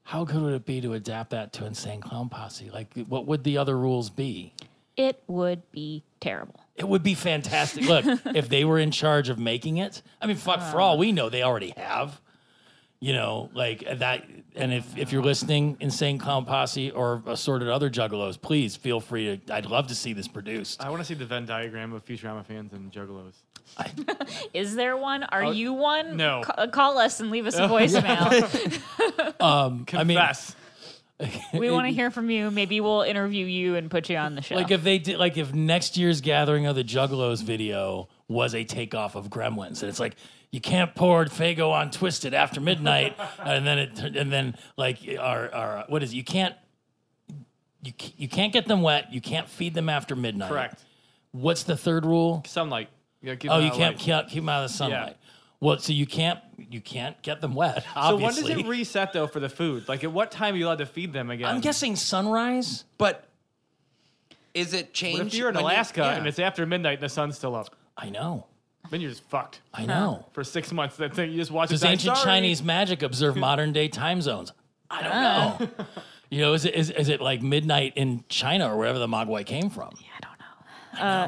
Speaker 6: how good would it be to adapt that to Insane Clown Posse? Like, what would the other rules be?
Speaker 4: It would be terrible.
Speaker 6: It would be fantastic. Look, if they were in charge of making it, I mean, fuck, for all we know, they already have. You know, like that. And if you're listening, Insane Clown Posse or assorted other juggalos, please feel free to. I'd love to see this produced.
Speaker 7: I want to see the Venn diagram of Futurama fans and Juggalos.
Speaker 4: Is there one? Are you one?
Speaker 7: No.
Speaker 4: Call us and leave us a voicemail.
Speaker 7: Confess.
Speaker 4: We want to hear from you. Maybe we'll interview you and put you on the show.
Speaker 6: Like if they did, like if next year's Gathering of the Juggalos video was a takeoff of Gremlins, and it's like you can't pour Faygo on Twisted after midnight, and then like our what is it? You can't get them wet. You can't feed them after midnight.
Speaker 7: Correct.
Speaker 6: What's the third rule?
Speaker 7: Sunlight. You
Speaker 6: You can't keep them out of the sunlight.
Speaker 7: Yeah.
Speaker 6: Well, so you can't get them wet. Obviously.
Speaker 7: So when does it reset though for the food? Like at what time are you allowed to feed them again?
Speaker 6: I'm guessing sunrise.
Speaker 5: But is it changed?
Speaker 7: But if you're in
Speaker 5: when
Speaker 7: Alaska
Speaker 5: yeah.
Speaker 7: and it's after midnight and the sun's still up,
Speaker 6: I know.
Speaker 7: then you're just fucked.
Speaker 6: I know.
Speaker 7: For 6 months, that thing you just watch it.
Speaker 6: Does
Speaker 7: die.
Speaker 6: ancient
Speaker 7: Sorry.
Speaker 6: Chinese magic observe modern day time zones? I don't know. You know, is it like midnight in China or wherever the Mogwai came from?
Speaker 4: I don't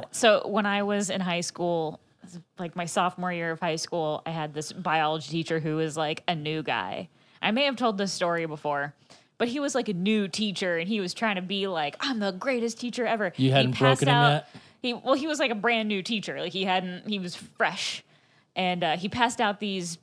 Speaker 4: know. So when I was in high school, like my sophomore year of high school, I had this biology teacher who was like a new guy. I may have told this story before, but he was like a new teacher and he was trying to be like, I'm the greatest teacher ever.
Speaker 6: You hadn't broken him yet?
Speaker 4: He was like a brand new teacher. Like he was fresh. And he passed out these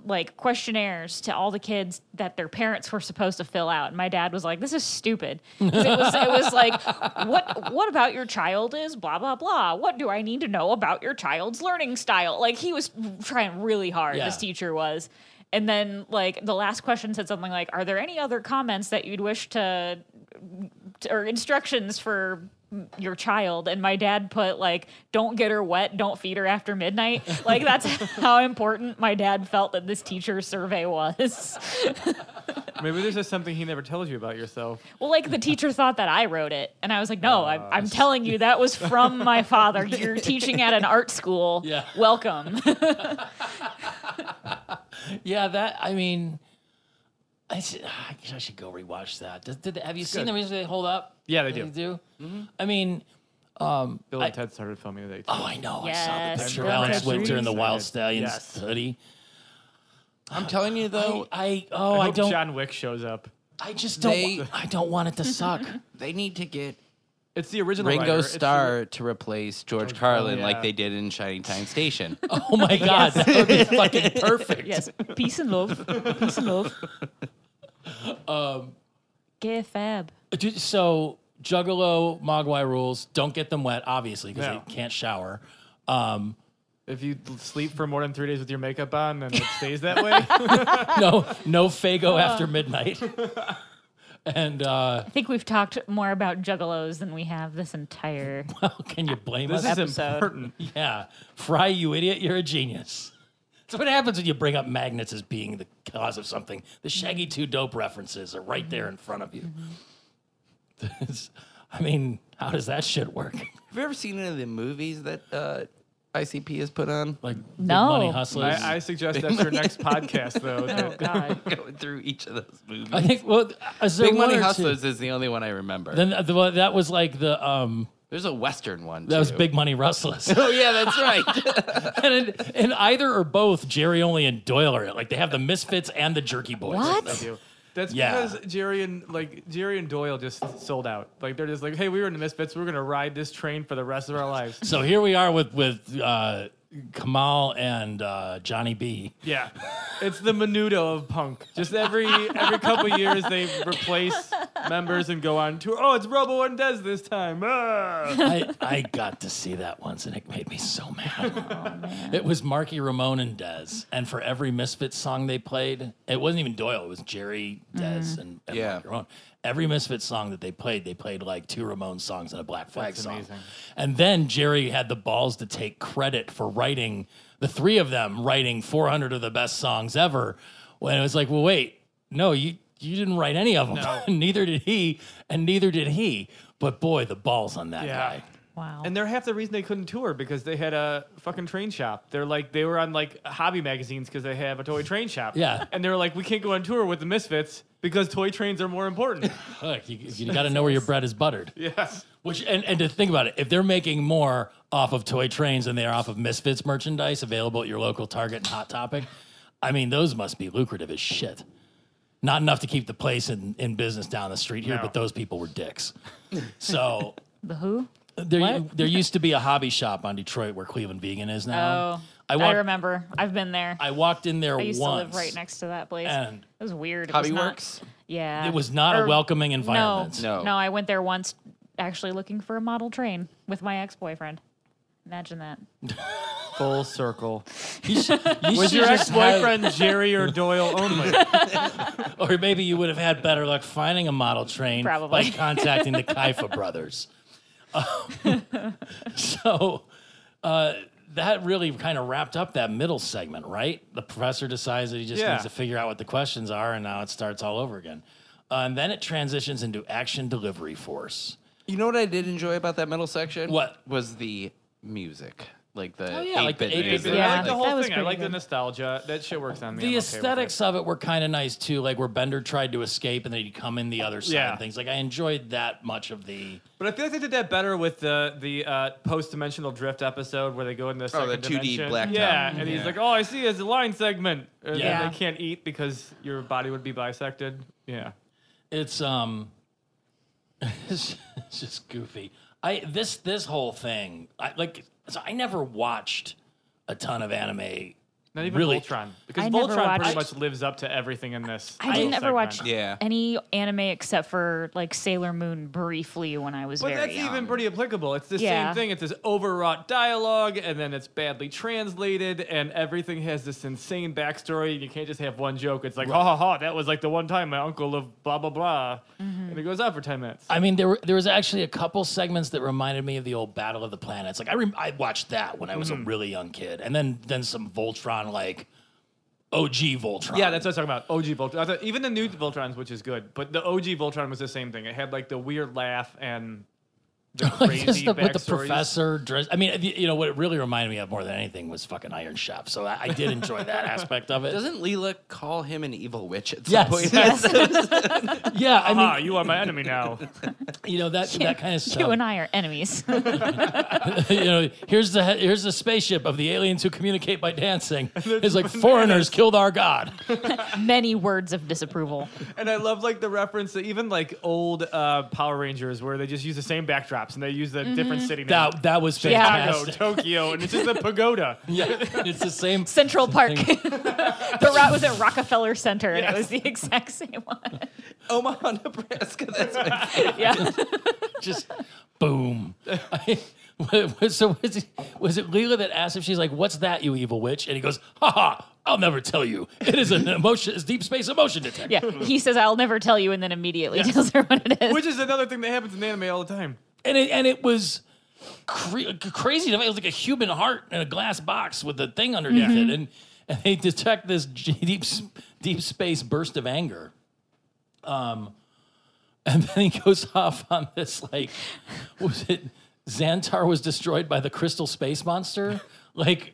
Speaker 4: like questionnaires to all the kids that their parents were supposed to fill out. And my dad was like, this is stupid. 'Cause it was like, what about your child is blah, blah, blah. What do I need to know about your child's learning style? Like he was trying really hard, this teacher was. And then like the last question said something like, are there any other comments that you'd wish to or instructions for your child? And my dad put like, don't get her wet, don't feed her after midnight. Like that's how important my dad felt that this teacher survey was.
Speaker 7: Maybe there's just something he never tells you about yourself.
Speaker 4: Well, like the teacher thought that I wrote it. And I was like, no, I'm telling you that was from my father. You're teaching at an art school.
Speaker 6: Yeah.
Speaker 4: Welcome.
Speaker 6: Yeah, I mean, I should go rewatch that. Have you seen the reason they hold up?
Speaker 7: Yeah, they do.
Speaker 6: They do?
Speaker 7: Mm-hmm.
Speaker 6: I mean,
Speaker 7: Bill and Ted started filming today.
Speaker 6: oh, I know. I saw the
Speaker 4: Yes,
Speaker 6: picture.
Speaker 4: Bill
Speaker 6: Alex
Speaker 4: and
Speaker 6: Winter in the
Speaker 7: Ted.
Speaker 6: Wild Stallions
Speaker 7: Yes.
Speaker 6: hoodie.
Speaker 5: I'm telling you though,
Speaker 7: I
Speaker 6: I
Speaker 7: hope
Speaker 6: don't.
Speaker 7: John Wick shows up.
Speaker 6: I just don't. I don't want it to suck.
Speaker 5: they need to get
Speaker 7: It's the original
Speaker 5: Ringo
Speaker 7: writer. It's
Speaker 5: Starr to replace George Carlin
Speaker 7: Carlin,
Speaker 5: like
Speaker 7: yeah.
Speaker 5: they did in Shining Time Station.
Speaker 6: Oh my God, that would be fucking perfect.
Speaker 4: Yes. Peace and love. Peace and love. Gay fab.
Speaker 6: So Juggalo Mogwai rules: don't get them wet, obviously, because
Speaker 7: No.
Speaker 6: they can't shower.
Speaker 7: If you sleep for more than 3 days with your makeup on, then it stays that way.
Speaker 6: No Faygo after midnight. And
Speaker 4: I think we've talked more about juggalos than we have this entire
Speaker 6: can you blame
Speaker 7: This
Speaker 6: us?
Speaker 7: is
Speaker 4: episode.
Speaker 7: important.
Speaker 6: Yeah, Fry, you idiot, you're a genius. So what happens when you bring up magnets as being the cause of something? The Shaggy 2 Dope references are right there in front of you. I mean, how does that shit work?
Speaker 5: Have you ever seen any of the movies that ICP has put on?
Speaker 6: Like
Speaker 4: No.
Speaker 6: Big Money Hustlers?
Speaker 7: I suggest that's your next podcast, though.
Speaker 4: Oh, God.
Speaker 5: Going through each of those movies.
Speaker 6: I think, well, is there
Speaker 5: Big
Speaker 6: one
Speaker 5: Money
Speaker 6: or two?
Speaker 5: Hustlers is the only one I remember.
Speaker 6: Then that was like the,
Speaker 5: There's a Western one,
Speaker 6: that was
Speaker 5: too.
Speaker 6: Big Money Rustlers.
Speaker 5: Oh, yeah, that's right.
Speaker 6: and in either or both, Jerry Only and Doyle are in it. Like they have the Misfits and the Jerky Boys.
Speaker 4: What?
Speaker 7: They do. That's
Speaker 6: Yeah.
Speaker 7: because Jerry and Doyle just sold out. Like they're just like, hey, we were in the Misfits. We're gonna ride this train for the rest of our lives.
Speaker 6: So here we are with Kamal and Johnny B.
Speaker 7: Yeah, it's the menudo of punk. Just every couple years they replace members and go on tour. Oh, it's Robo and Dez this time. Ah!
Speaker 6: I got to see that once and it made me so mad. It was Marky Ramone and Dez, and for every Misfits song they played, it wasn't even Doyle. It was Jerry, Dez, and
Speaker 5: Yeah.
Speaker 6: Marky Ramone. Every Misfits song that they played like 2 Ramones songs and a Black Flag
Speaker 7: That's
Speaker 6: song.
Speaker 7: amazing.
Speaker 6: And then Jerry had the balls to take credit for writing, the 3 of them writing 400 of the best songs ever. When it was like, well, wait, no, you didn't write any of them.
Speaker 7: No.
Speaker 6: Neither did he, and neither did he. But boy, the balls on that
Speaker 7: Yeah.
Speaker 6: guy.
Speaker 4: Wow.
Speaker 7: And they're half the reason they couldn't tour because they had a fucking train shop. They were on like hobby magazines because they have a toy train shop.
Speaker 6: Yeah.
Speaker 7: And they were like, we can't go on tour with the Misfits because toy trains are more important.
Speaker 6: Look, you got to know where your bread is buttered.
Speaker 7: Yes.
Speaker 6: Which and to think about it, if they're making more off of toy trains than they are off of Misfits merchandise available at your local Target and Hot Topic, I mean, those must be lucrative as shit. Not enough to keep the place in business down the street here,
Speaker 7: No.
Speaker 6: but those people were dicks. So
Speaker 4: The who?
Speaker 6: there used to be a hobby shop on Detroit where Cleveland Vegan is now.
Speaker 4: Oh, I remember. I've been there.
Speaker 6: I walked in there
Speaker 4: I used
Speaker 6: once.
Speaker 4: to live right next to that place.
Speaker 6: And
Speaker 4: it was weird.
Speaker 5: Hobby
Speaker 4: it was
Speaker 5: Works?
Speaker 4: Yeah.
Speaker 6: it was not a welcoming environment.
Speaker 5: No.
Speaker 4: No, I went there once actually looking for a model train with my ex-boyfriend. Imagine that.
Speaker 7: Full circle.
Speaker 6: You should
Speaker 7: Was your
Speaker 6: just have-
Speaker 7: ex-boyfriend Jerry or Doyle only?
Speaker 6: Or maybe you would have had better luck finding a model train
Speaker 4: Probably.
Speaker 6: by contacting the Kaifa brothers. So that really kind of wrapped up that middle segment, right? The professor decides that he just
Speaker 7: Yeah.
Speaker 6: needs to figure out what the questions are, and now it starts all over again. And then it transitions into Action Delivery Force.
Speaker 5: You know what I did enjoy about that middle section?
Speaker 6: What?
Speaker 5: Was the music. Like the
Speaker 6: Oh, yeah, like the
Speaker 5: 8-bit
Speaker 6: 8-bit
Speaker 5: music.
Speaker 4: Yeah.
Speaker 7: I like the
Speaker 4: That
Speaker 7: whole
Speaker 4: was
Speaker 7: thing. I
Speaker 4: pretty
Speaker 7: like the
Speaker 4: good.
Speaker 7: nostalgia. That shit works on me.
Speaker 6: The
Speaker 7: I'm okay with
Speaker 6: aesthetics
Speaker 7: it.
Speaker 6: of it were kind of nice too, like where Bender tried to escape and then he'd come in the other side
Speaker 7: Yeah.
Speaker 6: and things. Like I enjoyed that much of the.
Speaker 7: But I feel like they did that better with the post-dimensional drift episode where they go in the second
Speaker 5: the 2D
Speaker 7: dimension.
Speaker 5: blacktop.
Speaker 7: Yeah, and he's
Speaker 5: Yeah.
Speaker 7: like, "Oh, I see, it's a line segment." And
Speaker 6: Yeah.
Speaker 7: then they can't eat because your body would be bisected. Yeah.
Speaker 6: It's it's just goofy. This whole thing. I never watched a ton of anime.
Speaker 7: Not even
Speaker 6: Really?
Speaker 7: Voltron, because
Speaker 4: I never
Speaker 7: Voltron pretty
Speaker 4: watched-
Speaker 7: much lives up to everything in this.
Speaker 4: I didn't ever watch
Speaker 5: Yeah.
Speaker 4: any anime except for like Sailor Moon briefly when I was
Speaker 7: But
Speaker 4: very
Speaker 7: that's
Speaker 4: young.
Speaker 7: even pretty applicable. It's the
Speaker 4: Yeah.
Speaker 7: same thing. It's this overwrought dialogue, and then it's badly translated, and everything has this insane backstory. And you can't just have one joke. It's like, ha ha ha, that was like the one time my uncle of blah blah blah, and it goes on for 10 minutes.
Speaker 6: I mean, there was actually a couple segments that reminded me of the old Battle of the Planets. Like I watched that when I was a really young kid, and then some Voltron, like OG Voltron.
Speaker 7: Yeah, that's what I was talking about. OG Voltron. I thought even the new Voltrons, which is good, but the OG Voltron was the same thing. It had like the weird laugh and the
Speaker 6: Like,
Speaker 7: crazy
Speaker 6: just with the
Speaker 7: backstories.
Speaker 6: professor dress. I mean, you know what it really reminded me of more than anything was fucking Iron Chef. So I did enjoy that aspect of it.
Speaker 5: Doesn't Leela call him an evil witch at some
Speaker 6: Yes.
Speaker 5: point?
Speaker 6: Yeah, I
Speaker 7: Aha,
Speaker 6: mean,
Speaker 7: you are my enemy now.
Speaker 6: you know that kind of stuff.
Speaker 4: You and I are enemies.
Speaker 6: You know, here's the spaceship of the aliens who communicate by dancing. It's like foreigners killed our god.
Speaker 4: Many words of disapproval.
Speaker 7: And I love like the reference to even like old Power Rangers where they just use the same backdrops and they use the different city names.
Speaker 6: That was
Speaker 7: Chicago,
Speaker 6: fantastic.
Speaker 7: Tokyo, and it's just a pagoda.
Speaker 6: Yeah, it's the same.
Speaker 4: Central Park. Was it Rockefeller Center? And it was the exact same one.
Speaker 5: Omaha, Nebraska. That's my favorite.
Speaker 4: Yeah.
Speaker 6: Just boom. So was it Leela that asked if she's like, "What's that, you evil witch?" And he goes, "Ha ha! I'll never tell you. It is an emotion, it's deep space emotion detector."
Speaker 4: Yeah. He says, I'll never tell you, and then immediately tells her what it is.
Speaker 7: Which is another thing that happens in anime all the time.
Speaker 6: And it was crazy. It was like a human heart in a glass box with a thing underneath it, and they detect this deep space burst of anger. And then he goes off on this like, was it Xantar was destroyed by the crystal space monster? Like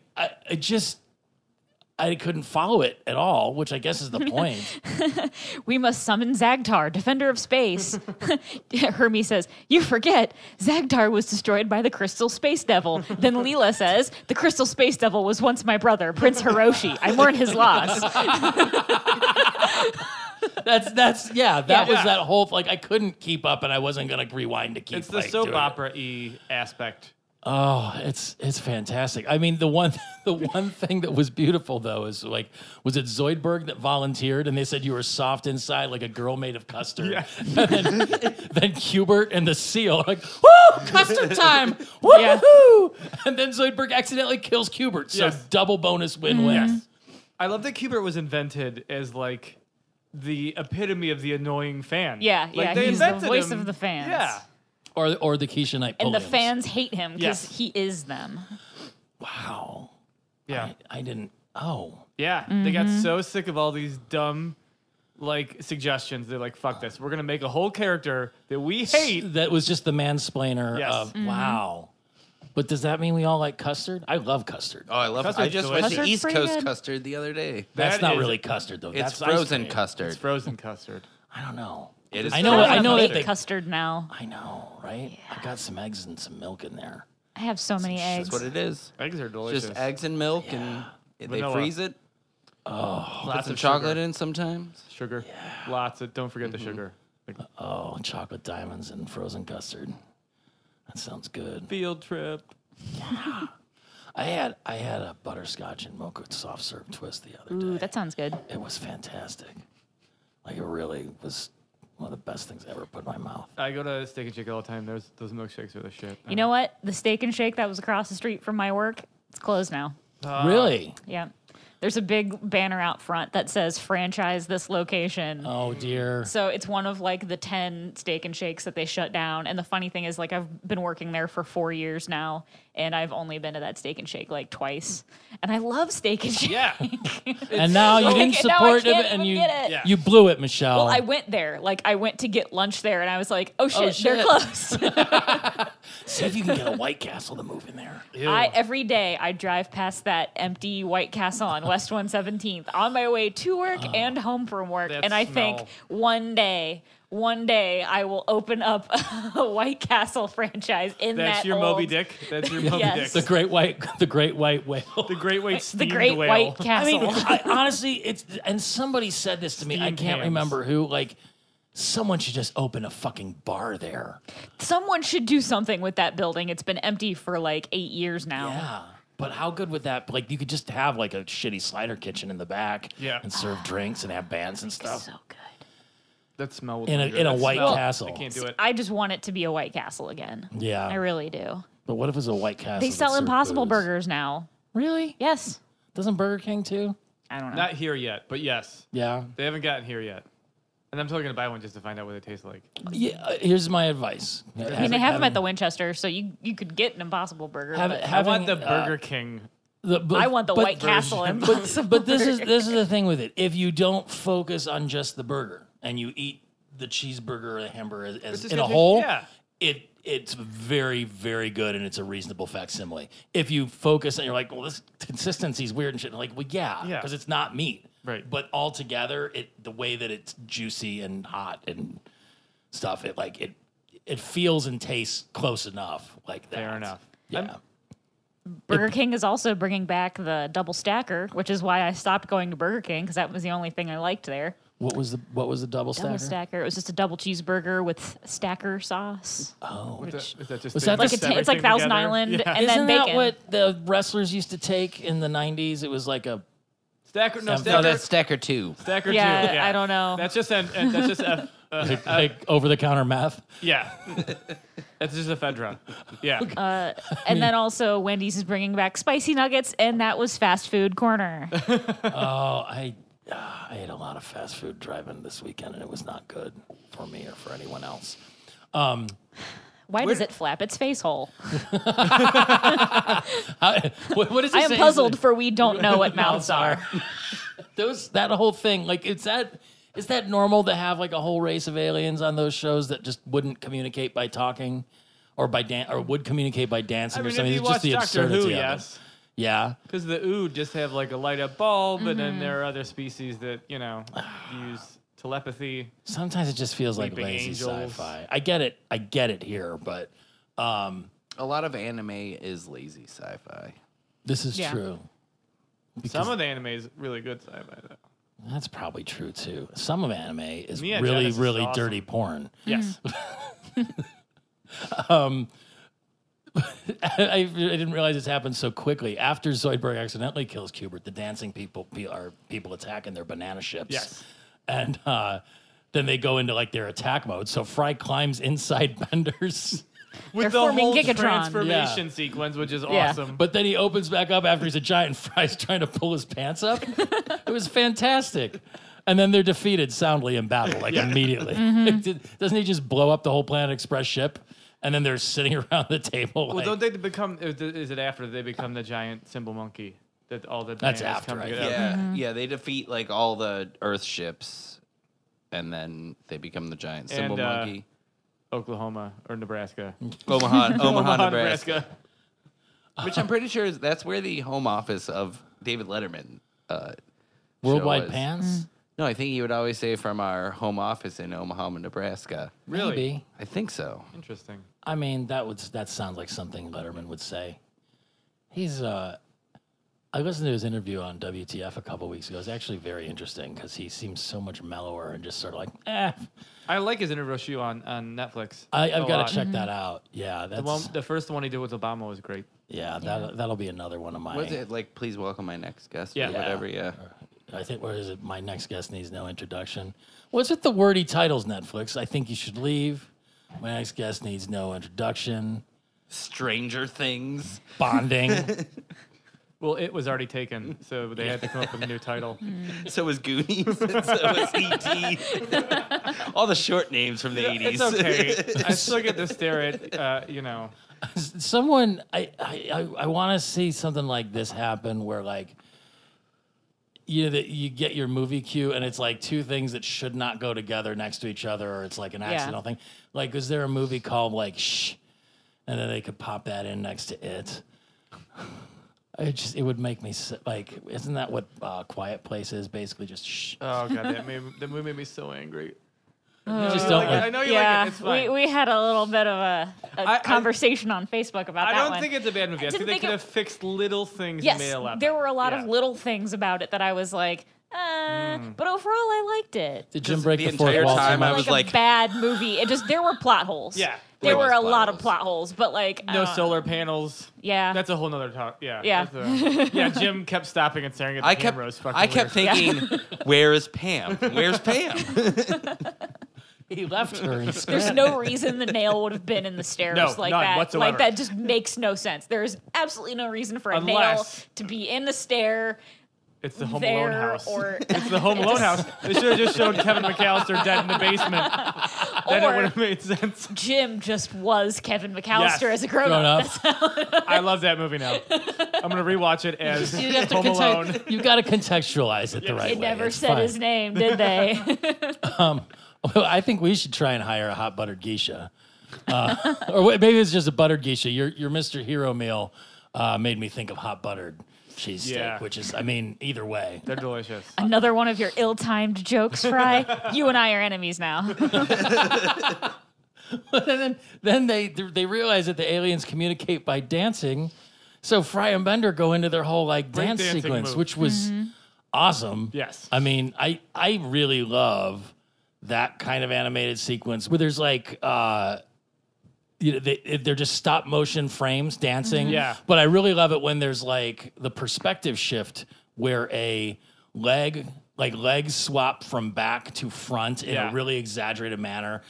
Speaker 6: I couldn't follow it at all, which I guess is the point.
Speaker 4: We must summon Zagtar, defender of space. Hermes says, you forget, Zagtar was destroyed by the Crystal Space Devil. Then Leela says, the Crystal Space Devil was once my brother, Prince Hiroshi. I mourn his loss.
Speaker 6: That was that whole, like, I couldn't keep up and I wasn't going to rewind to keep
Speaker 7: It's the
Speaker 6: like,
Speaker 7: soap
Speaker 6: doing it.
Speaker 7: opera-y aspect.
Speaker 6: Oh, it's fantastic. I mean, the one thing that was beautiful though is like, was it Zoidberg that volunteered and they said you were soft inside like a girl made of custard?
Speaker 7: Yeah.
Speaker 6: And then Qbert and the seal like, woo, custard time, woohoo!
Speaker 4: Yeah.
Speaker 6: And then Zoidberg accidentally kills Qbert, so
Speaker 7: Yes.
Speaker 6: double bonus win-win.
Speaker 7: Yes. I love that Qbert was invented as like the epitome of the annoying fan.
Speaker 4: Yeah,
Speaker 7: like,
Speaker 4: yeah,
Speaker 7: they
Speaker 4: he's the
Speaker 7: invented
Speaker 4: voice
Speaker 7: him.
Speaker 4: of the fans.
Speaker 7: Yeah.
Speaker 6: Or the Keisha Knight
Speaker 4: And the
Speaker 6: Pulliams.
Speaker 4: fans hate him because
Speaker 7: Yes.
Speaker 4: he is them.
Speaker 6: Wow.
Speaker 7: Yeah.
Speaker 6: I didn't. Oh.
Speaker 7: Yeah. They got so sick of all these dumb like suggestions. They're like, fuck this. We're gonna make a whole character that we hate.
Speaker 6: That was just the mansplainer
Speaker 7: Yes.
Speaker 6: of wow. But does that mean we all like custard? I love custard.
Speaker 5: Oh, I love it.
Speaker 7: Custard's
Speaker 5: I just went to
Speaker 4: delicious.
Speaker 5: East
Speaker 4: Custard's
Speaker 5: Coast
Speaker 4: pretty good.
Speaker 5: custard the other day.
Speaker 6: That's
Speaker 7: That
Speaker 6: not
Speaker 7: is-
Speaker 6: really custard though.
Speaker 5: It's
Speaker 6: That's ice
Speaker 5: frozen
Speaker 6: cream.
Speaker 5: custard.
Speaker 7: It's frozen custard.
Speaker 6: I don't know.
Speaker 5: It is
Speaker 6: I know. I know that
Speaker 4: Make
Speaker 6: they.
Speaker 4: custard now.
Speaker 6: I know, right? I got some eggs and some milk in there.
Speaker 4: I have so many eggs.
Speaker 5: That's what it is.
Speaker 7: Eggs are delicious.
Speaker 5: Just eggs and milk, and they
Speaker 7: Vanilla.
Speaker 5: freeze it.
Speaker 7: Lots
Speaker 5: Some
Speaker 7: of
Speaker 5: chocolate
Speaker 7: sugar.
Speaker 5: in sometimes.
Speaker 7: Sugar. Lots of. Don't forget the sugar. Like,
Speaker 6: Oh, chocolate diamonds and frozen custard. That sounds good.
Speaker 7: field trip.
Speaker 6: I had a butterscotch and mocha soft serve twist the other
Speaker 4: Ooh,
Speaker 6: day.
Speaker 4: that sounds good.
Speaker 6: It was fantastic. Like, it really was one of the best things I ever put in my mouth.
Speaker 7: I go to Steak and Shake all the time. Those milkshakes are the shit.
Speaker 4: You know what? The Steak and Shake that was across the street from my work, it's closed now.
Speaker 6: Really?
Speaker 4: Yeah. There's a big banner out front that says franchise this location.
Speaker 6: Oh, dear.
Speaker 4: So it's one of like the 10 Steak and Shakes that they shut down. And the funny thing is, like, I've been working there for 4 years now, and I've only been to that Steak and Shake like twice. And I love Steak and Shake.
Speaker 7: Yeah.
Speaker 6: And now you
Speaker 4: Like,
Speaker 6: didn't
Speaker 4: now I
Speaker 6: support
Speaker 4: can't
Speaker 6: it, and
Speaker 4: even
Speaker 6: you
Speaker 4: get it.
Speaker 7: Yeah.
Speaker 6: you blew it, Michelle.
Speaker 4: Well, I went there. Like, I went to get lunch there, and I was like, oh shit,
Speaker 6: shit.
Speaker 4: they're closed.
Speaker 6: See if you can get a White Castle to move in there.
Speaker 4: Every day I drive past that empty White Castle on West 117th on my way to work and home from work,
Speaker 7: That
Speaker 4: and I
Speaker 7: smell.
Speaker 4: think one day I will open up a White Castle franchise in
Speaker 7: That's
Speaker 4: that
Speaker 7: your
Speaker 4: old,
Speaker 7: Moby Dick. That's your Moby
Speaker 4: Yes.
Speaker 7: Dick.
Speaker 6: The great white whale.
Speaker 7: The Great White
Speaker 4: the
Speaker 7: Steamed
Speaker 4: Great
Speaker 7: Whale.
Speaker 4: White
Speaker 6: I
Speaker 4: Castle.
Speaker 6: mean, honestly, it's and somebody said this to me. I
Speaker 7: Steamed
Speaker 6: can't
Speaker 7: hams.
Speaker 6: remember who. Like, someone should just open a fucking bar there.
Speaker 4: Someone should do something with that building. It's been empty for like 8 years now.
Speaker 6: Yeah. But how good would that? Like, you could just have like a shitty slider kitchen in the back,
Speaker 7: Yeah.
Speaker 6: and serve drinks and have bands and stuff.
Speaker 4: So good.
Speaker 7: That smell would
Speaker 6: In a-
Speaker 7: linger.
Speaker 6: in a
Speaker 7: That
Speaker 6: White
Speaker 7: smell,
Speaker 6: Castle.
Speaker 7: I can't do it.
Speaker 4: I just want it to be a White Castle again.
Speaker 6: Yeah.
Speaker 4: I really do.
Speaker 6: But what if it's a White Castle?
Speaker 4: They
Speaker 6: that
Speaker 4: sell
Speaker 6: served
Speaker 4: Impossible
Speaker 6: booze?
Speaker 4: Burgers now.
Speaker 6: Really?
Speaker 4: Yes.
Speaker 6: Doesn't Burger King too?
Speaker 4: I don't know.
Speaker 7: Not here yet, but yes.
Speaker 6: Yeah.
Speaker 7: They haven't gotten here yet. And I'm totally going to buy one just to find out what it tastes like.
Speaker 6: Yeah. Here's my advice.
Speaker 4: I mean, they have them at the Winchester, so you could get an Impossible Burger.
Speaker 6: Have-
Speaker 4: but
Speaker 6: have-
Speaker 7: I want the
Speaker 6: Having,
Speaker 7: Burger King.
Speaker 4: I want the White Castle Impossible
Speaker 6: But this is
Speaker 4: Burger.
Speaker 6: the thing with it. If you don't focus on just the burger and you eat the cheeseburger or the hamburger as
Speaker 7: just
Speaker 6: in a
Speaker 7: gonna-
Speaker 6: whole,
Speaker 7: yeah.
Speaker 6: it's very, very good, and it's a reasonable facsimile. If you focus and you're like, well, this consistency is weird and shit, like, well, yeah,
Speaker 7: Yeah.
Speaker 6: because it's not meat.
Speaker 7: Right.
Speaker 6: But altogether, the way that it's juicy and hot and stuff, it feels and tastes close enough like that.
Speaker 7: Fair enough.
Speaker 6: Yeah.
Speaker 4: Burger King is also bringing back the double stacker, which is why I stopped going to Burger King because that was the only thing I liked there.
Speaker 6: What was the double stacker?
Speaker 4: Double stacker. It was just a double cheeseburger with stacker sauce.
Speaker 6: Oh.
Speaker 7: Is that just
Speaker 6: Was
Speaker 7: they
Speaker 6: that
Speaker 4: Like
Speaker 7: mix
Speaker 4: it's like
Speaker 7: everything
Speaker 4: Thousand
Speaker 7: together?
Speaker 4: Island,
Speaker 7: Yeah.
Speaker 4: and
Speaker 6: Isn't
Speaker 4: then bacon.
Speaker 6: that what the wrestlers used to take in the 90s? It was like a
Speaker 7: Stacker, no,
Speaker 6: No,
Speaker 7: Stacker.
Speaker 5: No, that's Stacker 2.
Speaker 7: Stacker
Speaker 4: Yeah,
Speaker 7: 2.
Speaker 4: I don't know.
Speaker 7: That's just
Speaker 6: like over-the-counter meth.
Speaker 7: yeah. That's just ephedra. Yeah.
Speaker 4: And then also Wendy's is bringing back spicy nuggets, and that was fast food corner.
Speaker 6: Oh, I ate a lot of fast food driving this weekend, and it was not good for me or for anyone else.
Speaker 4: Why does it flap its face hole?
Speaker 6: What does it
Speaker 4: I am
Speaker 6: say?
Speaker 4: puzzled, for we don't know what mouths are.
Speaker 6: That whole thing, like, is that normal to have like a whole race of aliens on those shows that just wouldn't communicate by talking, or or would communicate by dancing
Speaker 7: I
Speaker 6: or
Speaker 7: mean, if
Speaker 6: something?
Speaker 7: you
Speaker 6: It's just
Speaker 7: watch
Speaker 6: the
Speaker 7: Doctor
Speaker 6: absurdity
Speaker 7: Who,
Speaker 6: of it.
Speaker 7: yes.
Speaker 6: Yeah.
Speaker 7: Because the Ood just have like a light up bulb, and then there are other species that, use telepathy.
Speaker 6: Sometimes it just feels like
Speaker 7: Sleeping
Speaker 6: lazy
Speaker 7: angels.
Speaker 6: sci-fi. I get it here, but
Speaker 5: A lot of anime is lazy sci-fi.
Speaker 6: this is
Speaker 4: Yeah.
Speaker 6: true.
Speaker 7: Some of the anime is really good sci-fi, though.
Speaker 6: That's probably true too. Some of anime is
Speaker 7: Neon
Speaker 6: really,
Speaker 7: Genesis is
Speaker 6: really
Speaker 7: awesome.
Speaker 6: dirty porn.
Speaker 7: Yes.
Speaker 6: I didn't realize this happened so quickly. After Zoidberg accidentally kills Kubert, the dancing people are people attacking their banana ships.
Speaker 7: Yes.
Speaker 6: And then they go into like their attack mode. So Fry climbs inside Bender's.
Speaker 7: With
Speaker 4: They're
Speaker 7: the
Speaker 4: forming
Speaker 7: whole
Speaker 4: Gigatron.
Speaker 7: transformation sequence, which is
Speaker 4: Yeah.
Speaker 7: awesome.
Speaker 6: But then he opens back up after he's a giant. Fry's trying to pull his pants up. It was fantastic. And then they're defeated soundly in battle, like immediately. Doesn't he just blow up the whole Planet Express ship? And then they're sitting around the table.
Speaker 7: Well,
Speaker 6: like,
Speaker 7: don't they become? Is it after they become the giant symbol monkey that all the
Speaker 6: That's
Speaker 7: bananas
Speaker 6: after,
Speaker 7: come
Speaker 6: I
Speaker 7: together?
Speaker 6: think.
Speaker 5: Yeah, they defeat like all the Earth ships, and then they become the giant symbol
Speaker 7: And,
Speaker 5: monkey.
Speaker 7: Oklahoma or Nebraska.
Speaker 5: Omaha, Nebraska. Which I'm pretty sure that's where the home office of David Letterman.
Speaker 6: Worldwide
Speaker 5: show was.
Speaker 6: Pants?
Speaker 5: No, I think he would always say from our home office in Omaha, Nebraska.
Speaker 7: Really
Speaker 6: Maybe.
Speaker 5: I think so.
Speaker 7: interesting.
Speaker 6: I mean, that sounds like something Letterman would say. He's I listened to his interview on WTF a couple weeks ago. It was actually very interesting because he seems so much mellower and just sort of like,
Speaker 7: I like his interview on Netflix.
Speaker 6: I've got to check that out. Yeah, that's
Speaker 7: The first one he did with Obama was great.
Speaker 6: yeah. That'll be another one of my.
Speaker 5: Was it like, please welcome my next guest?
Speaker 7: Yeah.
Speaker 5: Or whatever. Yeah.
Speaker 6: I think what is it? My next guest needs no introduction. What's with the wordy titles, Netflix? I think you should leave. My next guest needs no introduction.
Speaker 5: Stranger Things.
Speaker 6: Bonding.
Speaker 7: Well, it was already taken, so they had to come up with a new title.
Speaker 5: So was Goonies. And so was E.T. All the short names from the 80s.
Speaker 7: It's okay. I still get to stare at,
Speaker 6: Someone, I want to see something like this happen where like, that you get your movie queue and it's like two things that should not go together next to each other, or it's like an accidental thing. Like, is there a movie called like Shh, and then they could pop that in next to It? It would make me like, isn't that what Quiet Place is? Basically, just shh.
Speaker 7: Oh god, that movie made me so angry.
Speaker 6: Just don't
Speaker 7: I know you like it. It's fine.
Speaker 4: we had a little bit of a conversation on Facebook about that
Speaker 7: I don't
Speaker 4: one.
Speaker 7: think it's a bad movie. I think they could have fixed little things and made it a lot
Speaker 4: there
Speaker 7: better.
Speaker 4: were a lot of little things about it that I was like, but overall I liked it.
Speaker 6: Did Jim break the fourth
Speaker 5: entire
Speaker 6: wall?
Speaker 5: time
Speaker 6: so
Speaker 5: I
Speaker 6: much?
Speaker 5: was
Speaker 4: a
Speaker 5: like-
Speaker 4: bad movie. It just there were plot holes.
Speaker 7: Yeah.
Speaker 4: There were
Speaker 5: was
Speaker 4: a
Speaker 5: plot
Speaker 4: lot of
Speaker 5: holes.
Speaker 4: plot holes, but like
Speaker 7: No solar panels.
Speaker 4: Yeah.
Speaker 7: That's a whole nother talk. Yeah.
Speaker 4: Yeah.
Speaker 7: Yeah, Jim kept stopping and staring at the
Speaker 5: I
Speaker 7: camera. It was fucking
Speaker 5: I kept
Speaker 7: weird.
Speaker 5: thinking, where is Pam? Where's Pam?
Speaker 6: He left her in
Speaker 4: There's no reason the nail would have been in the stairs
Speaker 7: No,
Speaker 4: like
Speaker 7: none
Speaker 4: that.
Speaker 7: whatsoever.
Speaker 4: Like that just makes no sense. There is absolutely no reason for a nail
Speaker 7: Unless-
Speaker 4: to be in the stair.
Speaker 7: It's the Home
Speaker 4: there,
Speaker 7: Alone house.
Speaker 4: or
Speaker 7: It's the Home Alone house. They should have just shown Kevin McAllister dead in the basement. Then it
Speaker 4: Or-
Speaker 7: would have made sense.
Speaker 4: Jim just was Kevin McAllister
Speaker 7: Yes.
Speaker 4: as a grown
Speaker 6: Grown
Speaker 4: up.
Speaker 6: up.
Speaker 7: I love that movie now. I'm gonna rewatch it as
Speaker 6: You have to
Speaker 7: Home Alone.
Speaker 6: You've got to contextualize it the right
Speaker 4: They
Speaker 6: way.
Speaker 4: never
Speaker 6: It's
Speaker 4: said
Speaker 6: fine.
Speaker 4: his name, did they?
Speaker 6: Well, I think we should try and hire a hot buttered geisha, or maybe it's just a buttered geisha. Your Mr. Hero meal made me think of hot buttered cheesesteak,
Speaker 7: Yeah.
Speaker 6: which is, I mean, either way.
Speaker 7: They're delicious.
Speaker 4: Another one of your ill-timed jokes, Fry. You and I are enemies now.
Speaker 6: And then they realize that the aliens communicate by dancing, so Fry and Bender go into their whole like dance
Speaker 7: dancing
Speaker 6: sequence,
Speaker 7: move.
Speaker 6: which was awesome.
Speaker 7: Yes.
Speaker 6: I mean, I really love that kind of animated sequence where there's like they're just stop motion frames dancing.
Speaker 7: Yeah.
Speaker 6: But I really love it when there's like the perspective shift where a legs swap from back to front in
Speaker 7: Yeah.
Speaker 6: a really exaggerated manner.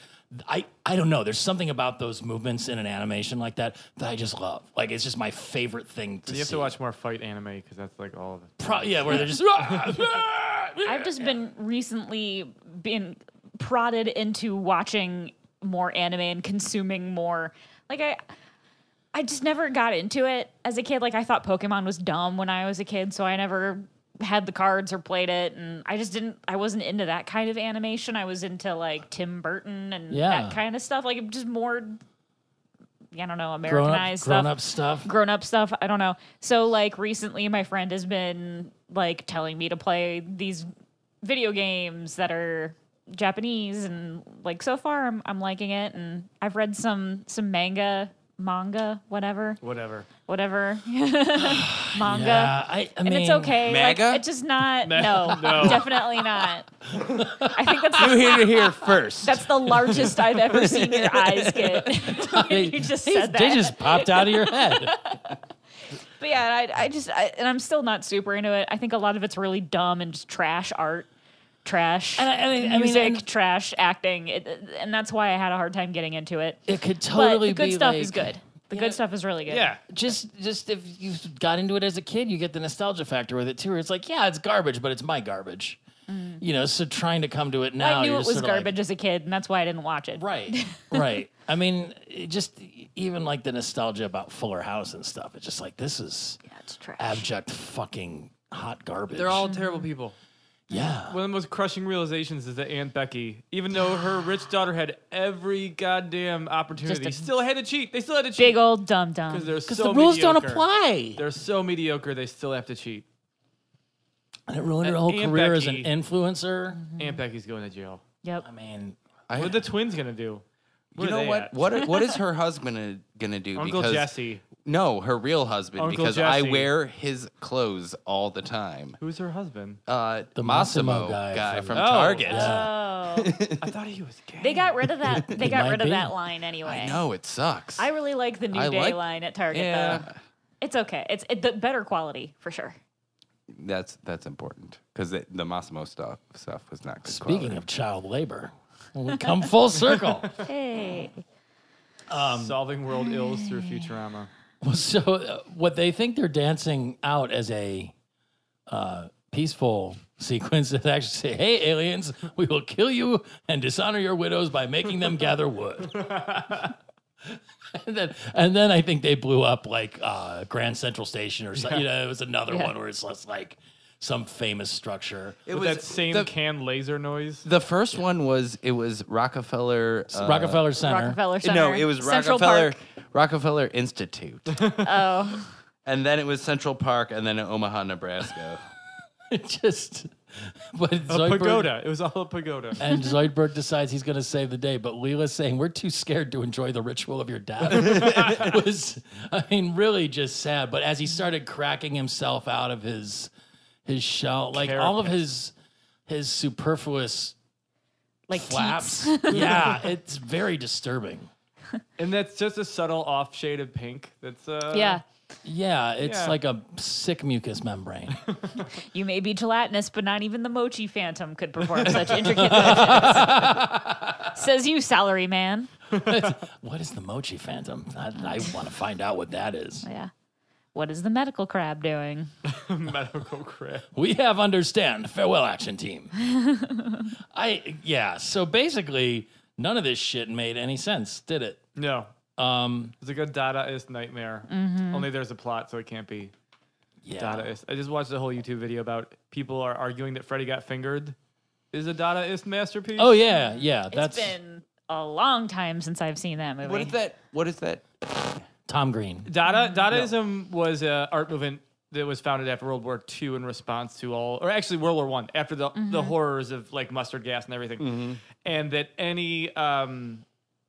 Speaker 6: I don't know. There's something about those movements in an animation like that I just love. Like, it's just my favorite thing to see.
Speaker 7: You have to watch more fight anime because that's like all of it.
Speaker 6: Where they're just.
Speaker 4: I've just been recently being prodded into watching more anime and consuming more. Like I just never got into it as a kid. Like I thought Pokemon was dumb when I was a kid, so I never had the cards or played it, and I wasn't into that kind of animation. I was into like Tim Burton and that kind of stuff. Like just more, I don't know, Americanized
Speaker 6: grown up stuff.
Speaker 4: I don't know. So like recently my friend has been like telling me to play these video games that are Japanese, and like so far I'm liking it, and I've read some manga, whatever.
Speaker 7: Whatever.
Speaker 4: Manga.
Speaker 6: Yeah, I
Speaker 4: And
Speaker 6: mean,
Speaker 4: it's okay.
Speaker 5: MAGA?
Speaker 4: Like, it's just not. No,
Speaker 7: No.
Speaker 4: definitely not. I think that's
Speaker 5: You hear it here first.
Speaker 4: that's the largest I've ever seen your eyes get. You just said that.
Speaker 6: They just popped out of your head.
Speaker 4: But yeah, and I'm still not super into it. I think a lot of it's really dumb and just trash art, trash music, trash acting, and that's why I had a hard time getting into it.
Speaker 6: It could totally
Speaker 4: but the good
Speaker 6: be
Speaker 4: stuff
Speaker 6: like,
Speaker 4: is good. The good stuff is really good.
Speaker 7: Yeah.
Speaker 6: Just if you got into it as a kid, you get the nostalgia factor with it too. Where it's like, yeah, it's garbage, but it's my garbage. So trying to come to it now,
Speaker 4: I knew
Speaker 6: you're
Speaker 4: it
Speaker 6: just
Speaker 4: was
Speaker 6: sort of
Speaker 4: garbage as a kid, and that's why I didn't watch it.
Speaker 6: Like, right. I mean, just even like the nostalgia about Fuller House and stuff. It's just like, this is
Speaker 4: Yeah, it's trash.
Speaker 6: abject fucking hot garbage.
Speaker 7: They're all terrible people.
Speaker 6: yeah.
Speaker 7: One of the most crushing realizations is that Aunt Becky, even though her rich daughter had every goddamn opportunity, still had to cheat. They still had to cheat.
Speaker 4: Big old dum dum.
Speaker 7: Because they're
Speaker 6: Because
Speaker 7: so
Speaker 6: the rules don't
Speaker 7: mediocre.
Speaker 6: apply.
Speaker 7: They're so mediocre, they still have to cheat.
Speaker 6: And it ruined her
Speaker 7: And
Speaker 6: whole
Speaker 7: Aunt
Speaker 6: career as an
Speaker 7: Becky-
Speaker 6: influencer.
Speaker 7: Aunt Becky's going to jail.
Speaker 4: Yep.
Speaker 6: I mean,
Speaker 7: What are the twins going to do?
Speaker 5: You know what? What is her husband gonna do?
Speaker 7: Uncle
Speaker 5: because,
Speaker 7: Jesse.
Speaker 5: No, her real husband.
Speaker 7: Uncle
Speaker 5: because
Speaker 7: Jesse.
Speaker 5: I wear his clothes all the time.
Speaker 7: Who's her husband?
Speaker 5: The
Speaker 6: Massimo
Speaker 5: guy from
Speaker 7: Oh,
Speaker 5: Target.
Speaker 4: Oh.
Speaker 7: I thought he was gay.
Speaker 4: They got rid of that. They got
Speaker 6: might
Speaker 4: rid of
Speaker 6: be.
Speaker 4: that line anyway.
Speaker 5: I know it sucks.
Speaker 4: I really like the New
Speaker 5: I
Speaker 4: Day
Speaker 5: like-
Speaker 4: line at Target
Speaker 5: Yeah.
Speaker 4: though. It's okay. It's the better quality for sure.
Speaker 5: That's important because the Massimo stuff was not good
Speaker 6: Speaking
Speaker 5: quality.
Speaker 6: of child labor, we come full circle.
Speaker 4: Hey.
Speaker 7: Solving world ills through Futurama.
Speaker 6: Well, so what they think they're dancing out as a peaceful sequence is actually say, "Hey, aliens, we will kill you and dishonor your widows by making them gather wood." and then I think they blew up like Grand Central Station or something. You know, it was another one where it's less like some famous structure.
Speaker 5: It
Speaker 7: With that same canned laser noise.
Speaker 5: The first one was Rockefeller.
Speaker 6: Rockefeller Center.
Speaker 4: Rockefeller Center.
Speaker 5: No, it was
Speaker 4: Central
Speaker 5: Rockefeller.
Speaker 4: Park.
Speaker 5: Rockefeller Institute.
Speaker 4: Oh.
Speaker 5: And then it was Central Park, and then Omaha, Nebraska.
Speaker 6: But
Speaker 7: A
Speaker 6: Zoidberg,
Speaker 7: pagoda. It was all a pagoda.
Speaker 6: and Zoidberg decides he's going to save the day, but Leela's saying, "We're too scared to enjoy the ritual of your death." Was, I mean, really just sad. But as he started cracking himself out of his shell, like all of his superfluous
Speaker 4: Like
Speaker 6: flaps,
Speaker 4: teats.
Speaker 6: yeah, it's very disturbing.
Speaker 7: And that's just a subtle off shade of pink. That's
Speaker 4: Yeah.
Speaker 6: Yeah, it's
Speaker 7: Yeah.
Speaker 6: like a sick mucous membrane.
Speaker 4: You may be gelatinous, but not even the Mochi Phantom could perform such intricate motions. Says you, salary man.
Speaker 6: What is the Mochi Phantom? I want to find out what that is.
Speaker 4: Yeah. What is the medical crab doing?
Speaker 7: medical crap.
Speaker 6: We have understand. Farewell, action team. So basically, none of this shit made any sense, did it?
Speaker 7: No. It's a good Dadaist nightmare. Only there's a plot, so it can't be Dadaist. I just watched a whole YouTube video about people are arguing that Freddy Got Fingered is a Dadaist masterpiece.
Speaker 6: Oh yeah.
Speaker 4: It's been a long time since I've seen that movie.
Speaker 5: What is that?
Speaker 6: Tom Green.
Speaker 7: Dadaism was an art movement that was founded after World War II in response to World War I, after the horrors of like mustard gas and everything, and that any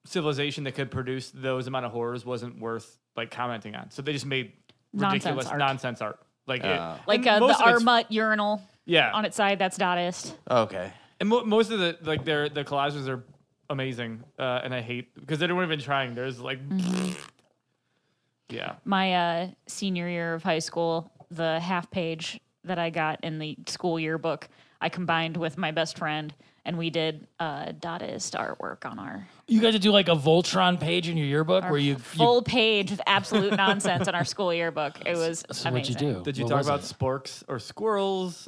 Speaker 7: civilization that could produce those amount of horrors wasn't worth like commenting on. So they just made ridiculous nonsense art. Like
Speaker 4: the
Speaker 7: most of it's-
Speaker 4: Armut urinal
Speaker 7: Yeah.
Speaker 4: on its side, that's Dadaist.
Speaker 5: Okay.
Speaker 7: And most of the collages are amazing, and I hate because they weren't even trying. There's like, yeah.
Speaker 4: My senior year of high school, the half page that I got in the school yearbook, I combined with my best friend, and we did Dadaist artwork on our
Speaker 6: You got to do like a Voltron page in your yearbook where you
Speaker 4: full page of absolute nonsense in our school yearbook. It was
Speaker 6: So
Speaker 4: amazing.
Speaker 6: what'd you do?
Speaker 7: Did you
Speaker 6: What
Speaker 7: talk
Speaker 6: was
Speaker 7: about
Speaker 6: it?
Speaker 7: sporks or squirrels?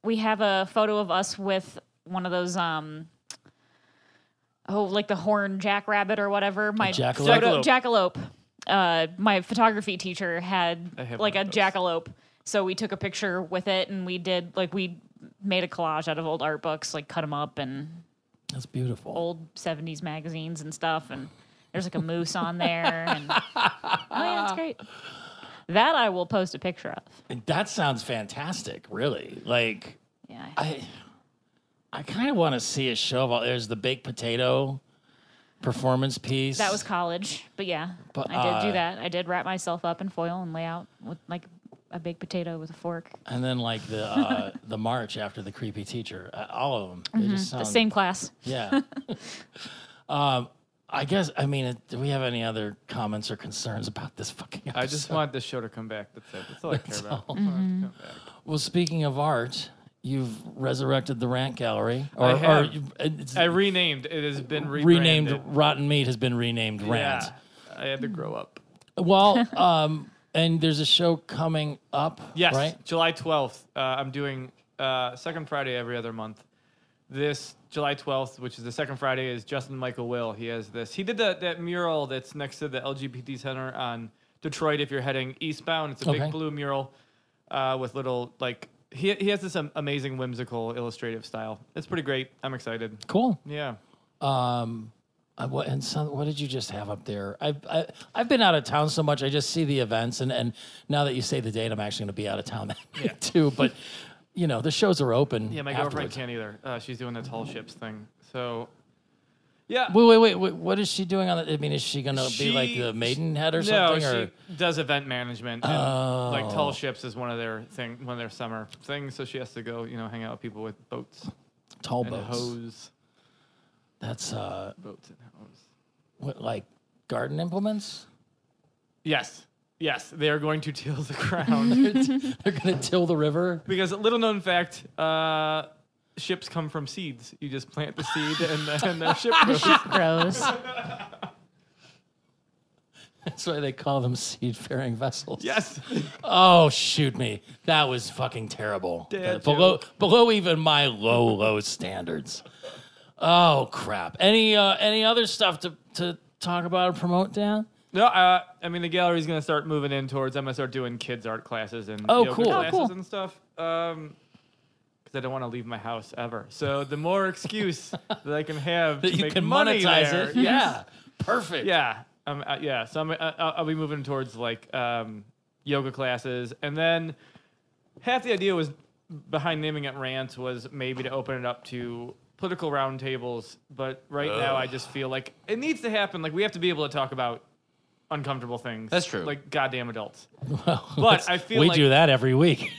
Speaker 4: We have a photo of us with one of those like the horned jackrabbit or whatever. My
Speaker 6: jackalope?
Speaker 4: jackalope. My photography teacher had
Speaker 7: I have
Speaker 4: like a
Speaker 7: one of those.
Speaker 4: jackalope, so we took a picture with it, and we made a collage out of old art books, like cut them up and
Speaker 6: That's beautiful.
Speaker 4: old 70s magazines and stuff, and there's like a moose on there, and oh yeah, it's great. That I will post a picture of.
Speaker 6: That sounds fantastic, really. Like
Speaker 4: Yeah.
Speaker 6: I kind of want to see a show of all. There's the baked potato performance piece.
Speaker 4: That was college, but yeah,
Speaker 6: But,
Speaker 4: I did do that. I did wrap myself up in foil and lay out with like a baked potato with a fork.
Speaker 6: And then like the the march after the creepy teacher. All of them. They just
Speaker 4: The
Speaker 6: sound,
Speaker 4: same class.
Speaker 6: Yeah. I guess. I mean, do we have any other comments or concerns about this fucking episode?
Speaker 7: I just want this show to come back. That's it. That's all I care about. I want it to come back.
Speaker 6: Well, speaking of art, you've resurrected the Rant Gallery.
Speaker 7: I have.
Speaker 6: It's
Speaker 7: I renamed. It has been
Speaker 6: renamed.
Speaker 7: rebranded.
Speaker 6: Rotten Meat has been renamed Rant.
Speaker 7: Yeah, I had to grow up.
Speaker 6: Well, and there's a show coming up.
Speaker 7: Yes,
Speaker 6: Right.
Speaker 7: July 12th. I'm doing second Friday every other month. This July 12th, which is the second Friday, is Justin Michael Will. He has this. He did that mural that's next to the LGBT Center on Detroit. If you're heading eastbound, it's a big blue mural with little like. He has this amazing whimsical illustrative style. It's pretty great. I'm excited.
Speaker 6: Cool.
Speaker 7: Yeah.
Speaker 6: What did you just have up there? I've been out of town so much. I just see the events, and now that you say the date, I'm actually going to be out of town that night too. But you know, the shows are open.
Speaker 7: Yeah, my girlfriend
Speaker 6: afterwards.
Speaker 7: can't either. She's doing the tall ships thing. So Yeah.
Speaker 6: Wait. What is she doing on the? I mean, is she gonna be like the Maidenhead or something?
Speaker 7: No,
Speaker 6: or?
Speaker 7: she does event management. And, like tall ships is one of their summer things. So she has to go, hang out with people with boats.
Speaker 6: Tall
Speaker 7: And
Speaker 6: boats.
Speaker 7: hose.
Speaker 6: That's
Speaker 7: Boats and hose.
Speaker 6: what, like garden implements?
Speaker 7: Yes. They are going to till the ground.
Speaker 6: They're gonna till the river.
Speaker 7: Because little known fact, ships come from seeds. You just plant the seed and then the ship grows.
Speaker 4: Gross.
Speaker 6: That's why they call them seed-faring vessels.
Speaker 7: Yes.
Speaker 6: Oh, shoot me. That was fucking terrible.
Speaker 7: Dad
Speaker 6: Below even my low standards. Oh, crap. Any other stuff to talk about or promote, Dan?
Speaker 7: No, I mean, the gallery's going to start moving in towards, I'm going to start doing kids' art classes and yoga
Speaker 6: cool.
Speaker 7: classes
Speaker 4: cool.
Speaker 7: and stuff. Because I don't want to leave my house ever. So the more excuse that I can have
Speaker 6: That
Speaker 7: to
Speaker 6: you
Speaker 7: make
Speaker 6: can
Speaker 7: money
Speaker 6: monetize
Speaker 7: there,
Speaker 6: it. Yeah. Perfect.
Speaker 7: Yeah. So I'll be moving towards like yoga classes, and then half the idea was behind naming it Rant was maybe to open it up to political roundtables. But right now, I just feel like it needs to happen. Like we have to be able to talk about uncomfortable things.
Speaker 5: That's true.
Speaker 7: Like goddamn adults.
Speaker 6: Well,
Speaker 7: But I feel
Speaker 6: we
Speaker 7: like
Speaker 6: do that every week.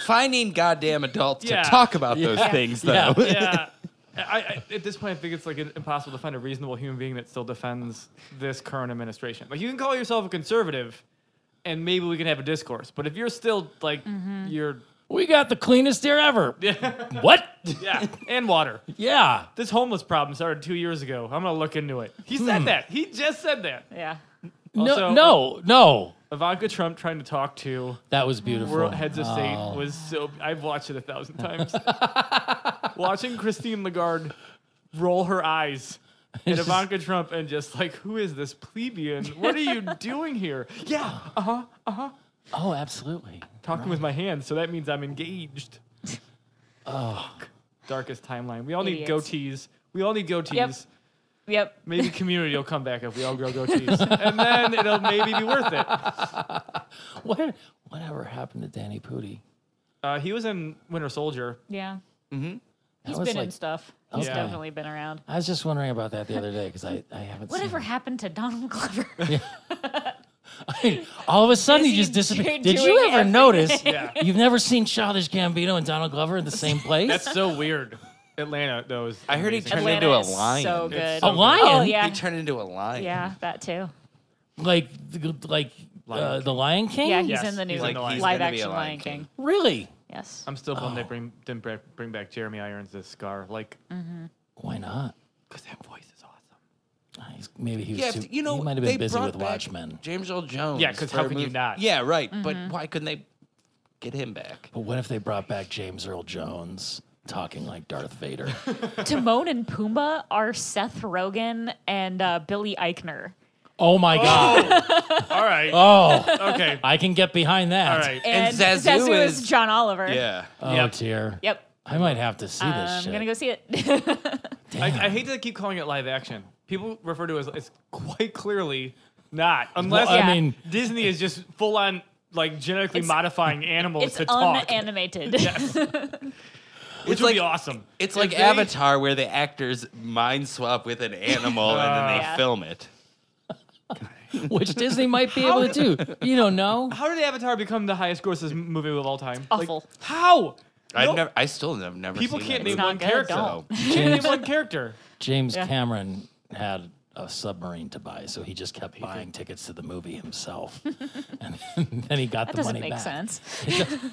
Speaker 5: Finding goddamn adults
Speaker 7: Yeah.
Speaker 5: to talk about those things, though.
Speaker 6: Yeah.
Speaker 7: Yeah. I at this point, I think it's like impossible to find a reasonable human being that still defends this current administration. Like, you can call yourself a conservative, and maybe we can have a discourse. But if you're still like, you're
Speaker 6: We got the cleanest air ever. What?
Speaker 7: yeah, and water.
Speaker 6: Yeah.
Speaker 7: This homeless problem started 2 years ago. I'm gonna look into it. He said that. He just said that.
Speaker 4: Yeah.
Speaker 7: Also,
Speaker 6: No.
Speaker 7: Ivanka Trump trying to talk to
Speaker 6: That was beautiful.
Speaker 7: world heads of state was so. I've watched it 1,000 times. Watching Christine Lagarde roll her eyes at Ivanka Trump and just like, who is this plebeian? What are you doing here? Yeah,
Speaker 6: Oh, absolutely.
Speaker 7: talking with my hands, so that means I'm engaged. Oh, darkest timeline. We all need
Speaker 4: Idiots.
Speaker 7: goatees.
Speaker 4: Yep.
Speaker 7: Maybe community will come back if we all grow goatees, and then it'll maybe be worth it.
Speaker 6: Whatever happened to Danny Pudi?
Speaker 7: He was in Winter Soldier.
Speaker 4: Yeah.
Speaker 6: That
Speaker 4: He's
Speaker 6: was
Speaker 4: been in
Speaker 6: like-
Speaker 4: stuff. He's
Speaker 7: Okay.
Speaker 4: definitely been around.
Speaker 6: I was just wondering about that the other day because I haven't
Speaker 4: Whatever
Speaker 6: seen
Speaker 4: happened to Donald Glover?
Speaker 6: it. All of a sudden,
Speaker 4: Is
Speaker 6: he
Speaker 4: he
Speaker 6: just disappeared.
Speaker 4: doing
Speaker 6: Did you ever
Speaker 4: everything?
Speaker 6: notice
Speaker 7: Yeah.
Speaker 6: you've never seen Childish Gambino and Donald Glover in the same place?
Speaker 7: That's so weird. Atlanta, though, is
Speaker 5: I heard he
Speaker 7: amazing.
Speaker 5: turned
Speaker 4: Atlanta
Speaker 5: into a
Speaker 4: is
Speaker 5: lion.
Speaker 4: so
Speaker 7: It's
Speaker 4: good.
Speaker 7: so
Speaker 6: A lion?
Speaker 4: Oh, yeah.
Speaker 5: He turned into a lion.
Speaker 4: Yeah, that too.
Speaker 6: like the Lion King?
Speaker 4: Yeah, he's
Speaker 7: Yes,
Speaker 4: in the new
Speaker 7: he's in the Lion
Speaker 4: live
Speaker 5: King. He's
Speaker 4: action
Speaker 5: gonna be a
Speaker 4: Lion
Speaker 5: Lion
Speaker 4: King.
Speaker 5: King.
Speaker 6: Really?
Speaker 4: Yes.
Speaker 7: I'm still bummed they didn't bring back Jeremy Irons as Scar. Like,
Speaker 6: Why not?
Speaker 7: because that voice is awesome.
Speaker 6: Maybe he was
Speaker 5: Yeah,
Speaker 6: too,
Speaker 5: you know,
Speaker 6: he might have
Speaker 5: they
Speaker 6: been busy
Speaker 5: brought
Speaker 6: with
Speaker 5: back
Speaker 6: Watchmen.
Speaker 5: James Earl Jones.
Speaker 7: Yeah, 'cause
Speaker 5: for
Speaker 7: how
Speaker 5: a
Speaker 7: could you
Speaker 5: movie.
Speaker 7: not?
Speaker 5: Yeah, right. But why couldn't they get him back?
Speaker 6: But what if they brought back James Earl Jones talking like Darth Vader?
Speaker 4: Timon and Pumbaa are Seth Rogen and Billy Eichner.
Speaker 6: Oh my God.
Speaker 7: All right.
Speaker 6: Oh,
Speaker 7: Okay.
Speaker 6: I can get behind that.
Speaker 7: All right.
Speaker 4: And
Speaker 5: Zazu
Speaker 4: Zazu
Speaker 5: is-
Speaker 4: is John Oliver.
Speaker 5: Yeah.
Speaker 6: Oh
Speaker 7: Yep.
Speaker 6: dear.
Speaker 4: Yep.
Speaker 6: I might have to see this
Speaker 4: I'm
Speaker 6: shit.
Speaker 4: gonna go see it.
Speaker 7: I hate to keep calling it live action. People refer to it as it's quite clearly not, unless
Speaker 6: Well, I
Speaker 4: Yeah.
Speaker 6: mean,
Speaker 7: Disney is just full on like genetically modifying animals
Speaker 4: It's
Speaker 7: to talk,
Speaker 4: unanimated.
Speaker 7: which would be awesome.
Speaker 5: It's
Speaker 7: If
Speaker 5: like
Speaker 7: they-
Speaker 5: Avatar, where the actors mind swap with an animal and then they
Speaker 4: Yeah.
Speaker 5: film it.
Speaker 6: which Disney might be able to do. You don't know.
Speaker 7: How did Avatar become the highest grossing movie of all time?
Speaker 4: Awful.
Speaker 7: Like, how?
Speaker 5: I still have never
Speaker 7: People
Speaker 5: seen
Speaker 7: can't
Speaker 5: that
Speaker 7: name
Speaker 4: not
Speaker 7: one
Speaker 4: good,
Speaker 7: character.
Speaker 4: don't.
Speaker 7: You can't name one character.
Speaker 6: James
Speaker 4: Yeah.
Speaker 6: Cameron had a submarine to buy, so he just kept buying tickets to the movie himself. And then he got
Speaker 4: That
Speaker 6: the
Speaker 4: doesn't
Speaker 6: money
Speaker 4: make
Speaker 6: back.
Speaker 4: sense.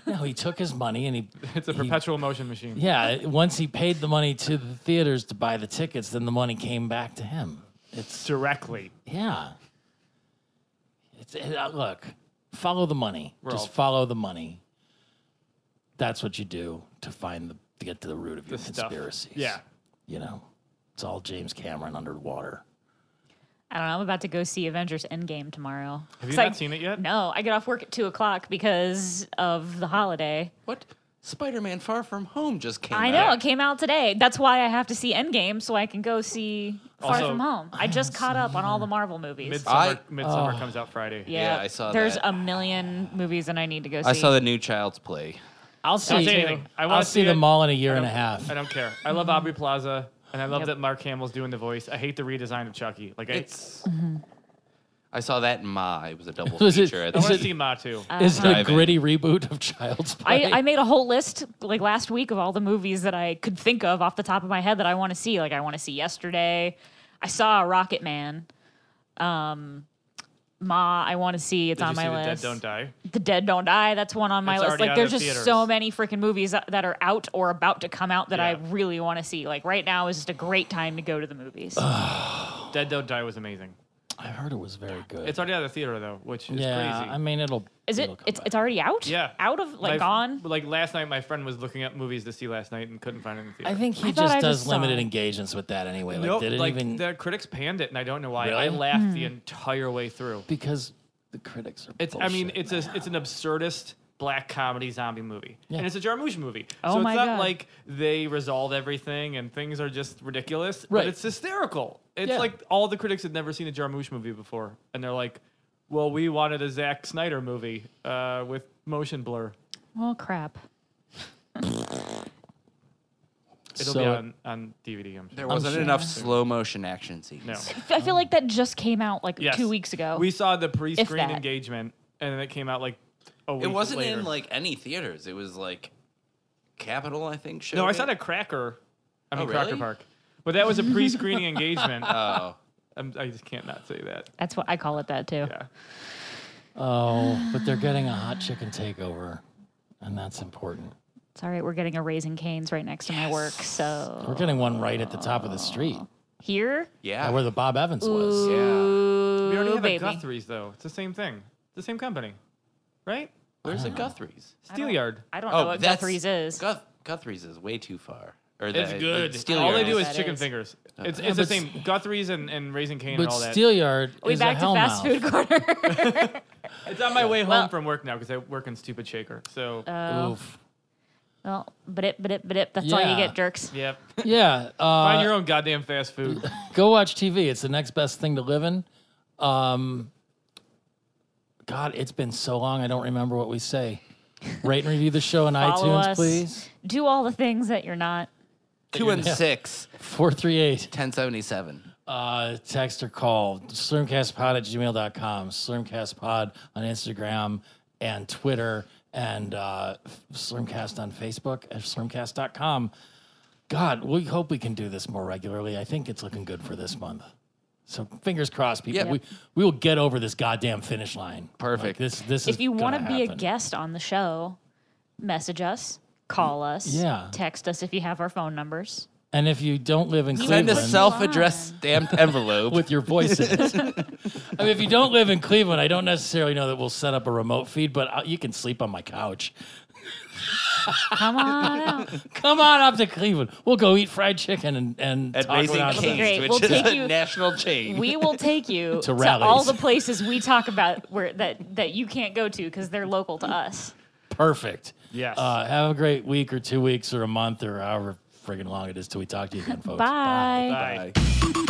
Speaker 6: No, he took his money and he.
Speaker 7: It's a perpetual motion machine.
Speaker 6: Yeah, once he paid the money to the theaters to buy the tickets, then the money came back to him. It's
Speaker 7: Directly.
Speaker 6: yeah. Look, follow the money. Just
Speaker 7: all-
Speaker 6: follow the money. That's what you do to get to the root of your
Speaker 7: The stuff.
Speaker 6: conspiracies.
Speaker 7: Yeah.
Speaker 6: You know, it's all James Cameron underwater.
Speaker 4: I don't know. I'm about to go see Avengers Endgame tomorrow.
Speaker 7: Have you
Speaker 4: 'Cause
Speaker 7: not seen it yet?
Speaker 4: No, I get off work at 2:00 because of the holiday.
Speaker 5: What? Spider-Man Far From Home just came
Speaker 4: I
Speaker 5: out.
Speaker 4: know, it came out today. That's why I have to see Endgame so I can go see Far
Speaker 7: Also-
Speaker 4: From Home. I just caught up on all the Marvel movies.
Speaker 7: Midsummer comes out Friday.
Speaker 4: yeah,
Speaker 5: I saw
Speaker 4: There's
Speaker 5: that.
Speaker 4: a million movies that I need to go see.
Speaker 5: I saw the new Child's Play.
Speaker 6: I'll
Speaker 7: Don't
Speaker 6: see.
Speaker 7: say anything. I
Speaker 6: I'll
Speaker 7: want to
Speaker 6: see
Speaker 7: it.
Speaker 6: them all in a year
Speaker 7: I
Speaker 6: and a
Speaker 7: don't-
Speaker 6: half.
Speaker 7: I don't care. I love Aubrey Plaza. And I love that Mark Hamill's doing the voice. I hate the redesign of Chucky. Like
Speaker 5: It's. I saw that in Ma. It was a double
Speaker 6: Was it-
Speaker 5: feature.
Speaker 7: I want to see Ma too.
Speaker 6: Is it a
Speaker 5: Drive-in.
Speaker 6: gritty reboot of Child's Play?
Speaker 4: I made a whole list like last week of all the movies that I could think of off the top of my head that I want to see. Like I want to see Yesterday. I saw Rocket Man. Ma, I want to see. It's
Speaker 7: Did
Speaker 4: on
Speaker 7: you
Speaker 4: my
Speaker 7: see
Speaker 4: list.
Speaker 7: The Dead Don't Die?
Speaker 4: The Dead Don't Die. That's one on my
Speaker 7: It's
Speaker 4: list.
Speaker 7: already
Speaker 4: Like
Speaker 7: out
Speaker 4: there's
Speaker 7: of
Speaker 4: just
Speaker 7: theaters.
Speaker 4: so many freaking movies that are out or about to come out that I
Speaker 7: Yeah.
Speaker 4: really want to see. Like right now is just a great time to go to the movies.
Speaker 7: Dead Don't Die was amazing.
Speaker 6: I heard it was very good.
Speaker 7: It's already out of the theater though, which is
Speaker 6: yeah,
Speaker 7: crazy.
Speaker 6: I mean, it'll.
Speaker 4: Is it?
Speaker 6: it'll come
Speaker 4: It's
Speaker 6: back.
Speaker 4: it's already out.
Speaker 7: Yeah.
Speaker 4: Out of like gone.
Speaker 7: Like last night, my friend was looking up movies to see last night and couldn't find it in the theater.
Speaker 6: I think he
Speaker 4: I thought
Speaker 6: just
Speaker 4: I
Speaker 6: does
Speaker 4: just saw
Speaker 6: limited
Speaker 4: it.
Speaker 6: engagements with that anyway. Like,
Speaker 7: Nope,
Speaker 6: did it
Speaker 7: like
Speaker 6: even?
Speaker 7: the critics panned it, and I don't know why. I
Speaker 6: Really?
Speaker 7: laughed the entire way through.
Speaker 6: Because the critics are.
Speaker 7: It's. I mean,
Speaker 6: bullshit,
Speaker 7: it's
Speaker 6: man.
Speaker 7: it's an absurdist black comedy zombie movie,
Speaker 6: Yeah.
Speaker 7: and it's a Jarmusch movie.
Speaker 4: Oh
Speaker 7: so it's
Speaker 4: my
Speaker 7: not
Speaker 4: God.
Speaker 7: like they resolve everything and things are just ridiculous,
Speaker 6: Right.
Speaker 7: but it's hysterical. It's
Speaker 6: Yeah.
Speaker 7: like all the critics had never seen a Jarmusch movie before, and they're like, "Well, we wanted a Zack Snyder movie with motion blur.
Speaker 4: Oh crap.
Speaker 7: It'll
Speaker 6: So-
Speaker 7: be on DVD. I'm sure."
Speaker 5: There wasn't
Speaker 6: sure.
Speaker 5: enough slow motion action scenes.
Speaker 7: No.
Speaker 4: I feel like that just came out like
Speaker 7: Yes.
Speaker 4: 2 weeks ago.
Speaker 7: We saw the pre-screen
Speaker 4: that.
Speaker 7: engagement, and then it came out like a week
Speaker 5: It wasn't
Speaker 7: later.
Speaker 5: in like any theaters. It was like Capitol, I think. Showed
Speaker 7: No, I
Speaker 5: it.
Speaker 7: saw it at Cracker. I mean,
Speaker 5: Oh,
Speaker 7: Cracker
Speaker 5: really?
Speaker 7: Park. But that was a pre-screening engagement.
Speaker 5: Oh,
Speaker 7: I just can't not say that.
Speaker 4: That's what I call it. That too.
Speaker 7: Yeah.
Speaker 6: Oh, but they're getting a hot chicken takeover, and that's important.
Speaker 4: It's all right. We're getting a Raising Cane's right next to my work. So
Speaker 6: We're getting one right at the top of the street,
Speaker 4: here,
Speaker 5: yeah.
Speaker 6: where the Bob Evans was.
Speaker 5: Yeah.
Speaker 7: We already
Speaker 4: ooh,
Speaker 7: have
Speaker 4: baby.
Speaker 7: a Guthrie's, though. It's the same thing. The same company. Right?
Speaker 5: Where's the Guthrie's?
Speaker 7: Steelyard.
Speaker 4: I don't know what Guthrie's is.
Speaker 5: Guthrie's is way too far. Or
Speaker 7: It's
Speaker 5: the-
Speaker 7: good.
Speaker 5: the Steelyard
Speaker 7: All they do is
Speaker 4: That
Speaker 7: chicken
Speaker 4: is.
Speaker 7: fingers. It's
Speaker 6: Yeah,
Speaker 7: the
Speaker 6: but
Speaker 7: same. Guthrie's and Raising Cane
Speaker 6: But
Speaker 7: and all that.
Speaker 6: Steelyard
Speaker 4: We
Speaker 6: is
Speaker 4: back
Speaker 6: a
Speaker 4: to fast
Speaker 6: hellmouth.
Speaker 4: food corner.
Speaker 7: It's on my way home
Speaker 4: Well-
Speaker 7: from work now because I work in Stupid Shaker. So,
Speaker 6: Oof.
Speaker 4: Well, but it. That's all you
Speaker 6: Yeah.
Speaker 4: get, jerks.
Speaker 7: yep.
Speaker 6: Yeah.
Speaker 7: Find your own goddamn fast food.
Speaker 6: Go watch TV. It's the next best thing to live in. God, it's been so long. I don't remember what we say. Rate and review the show on
Speaker 4: Follow
Speaker 6: iTunes,
Speaker 4: us.
Speaker 6: please.
Speaker 4: Do all the things that you're not.
Speaker 5: 216
Speaker 6: 438.
Speaker 5: 1077.
Speaker 6: Text or call. Slurmcastpod at gmail.com. Slurmcastpod on Instagram and Twitter. And Slurmcast on Facebook at slurmcast.com. God, we hope we can do this more regularly. I think it's looking good for this month. So fingers crossed, people.
Speaker 5: Yep.
Speaker 6: We will get over this goddamn finish line.
Speaker 5: Perfect.
Speaker 6: Like, this
Speaker 4: If you
Speaker 6: want to
Speaker 4: be a guest on the show, message us, call us,
Speaker 6: Yeah.
Speaker 4: text us if you have our phone numbers.
Speaker 6: And if you don't live in
Speaker 5: Send
Speaker 6: Cleveland,
Speaker 5: a self-addressed stamped envelope.
Speaker 6: with your voice in it. I mean, if you don't live in Cleveland, I don't necessarily know that we'll set up a remote feed, but you can sleep on my couch.
Speaker 4: Come on out.
Speaker 6: Come on up to Cleveland. We'll go eat fried chicken and
Speaker 5: at
Speaker 6: talk
Speaker 5: Raising
Speaker 6: about
Speaker 4: That'd be great.
Speaker 5: Cane's, which
Speaker 4: We'll
Speaker 5: is
Speaker 4: take
Speaker 5: a
Speaker 4: you-
Speaker 5: national chain.
Speaker 4: We will take you to
Speaker 6: rallies.
Speaker 4: all the places we talk about where that you can't go to because they're local to us.
Speaker 6: Perfect.
Speaker 7: Yes.
Speaker 6: Have a great week or 2 weeks or a month or however friggin' long it is till we talk to you again, folks.
Speaker 4: Bye.
Speaker 7: Bye.
Speaker 5: Bye.